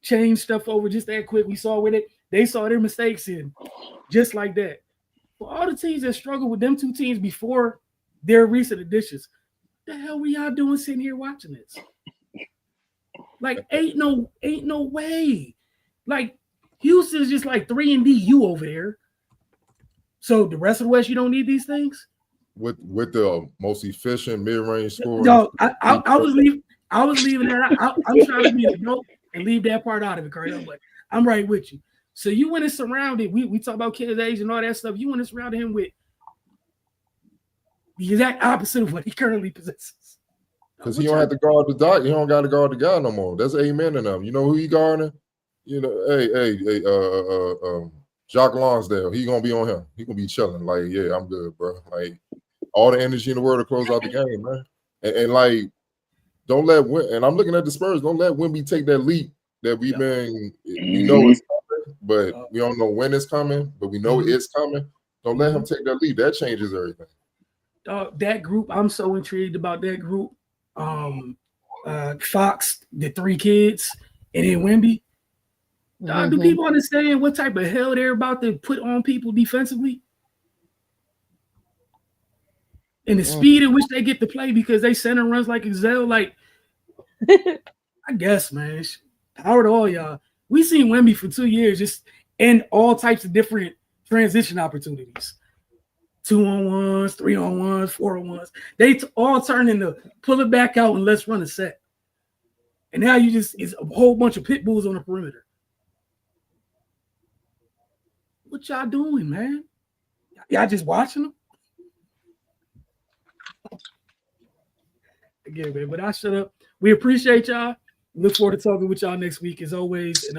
Speaker 1: change stuff over just that quick. We saw they saw their mistakes in just like that. For all the teams that struggled with them 2 teams before their recent additions, what the hell were y'all doing sitting here watching this? Like, ain't no way. Like, Houston's just like 3-and-D over there. So the rest of the West, you don't need these things?
Speaker 3: With the most efficient mid-range scorer.
Speaker 1: No, I was leaving that. I'm trying to be a adult and leave that part out of it, Cardell, but I'm right with you. So you went and surrounded, we talk about kids' age and all that stuff. You went and surrounded him with the exact opposite of what he currently possesses.
Speaker 3: Because he don't have to guard the dot. He don't got to guard the guy no more. That's amen in them. You know who he guarding? You know, Jacques Lonsdale, he gonna be on him. He gonna be chilling. Like, yeah, I'm good, bro. Like, all the energy in the world to close out the game, man. And like, don't let and I'm looking at the Spurs. Don't let Wemby take that leap that we know it's coming, but we don't know when it's coming, but we know it's coming. Don't let him take that leap. That changes everything.
Speaker 1: That group, I'm so intrigued about that group. Fox, the 3 kids, and then Wemby. Do people understand what type of hell they're about to put on people defensively? And the speed at which they get to play because they center runs like Excel. Like, I guess, man. Power to all y'all. We seen Wemby for 2 years just in all types of different transition opportunities. 2-on-1s, 3-on-1s, 4-on-1s. They all turn into pull it back out and let's run a set. And now it's a whole bunch of pit bulls on the perimeter. What y'all doing, man? Y'all just watching them? Again, man, but I shut up. We appreciate y'all. Look forward to talking with y'all next week as always. And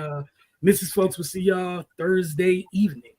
Speaker 1: Mrs. Folks, we'll see y'all Thursday evening.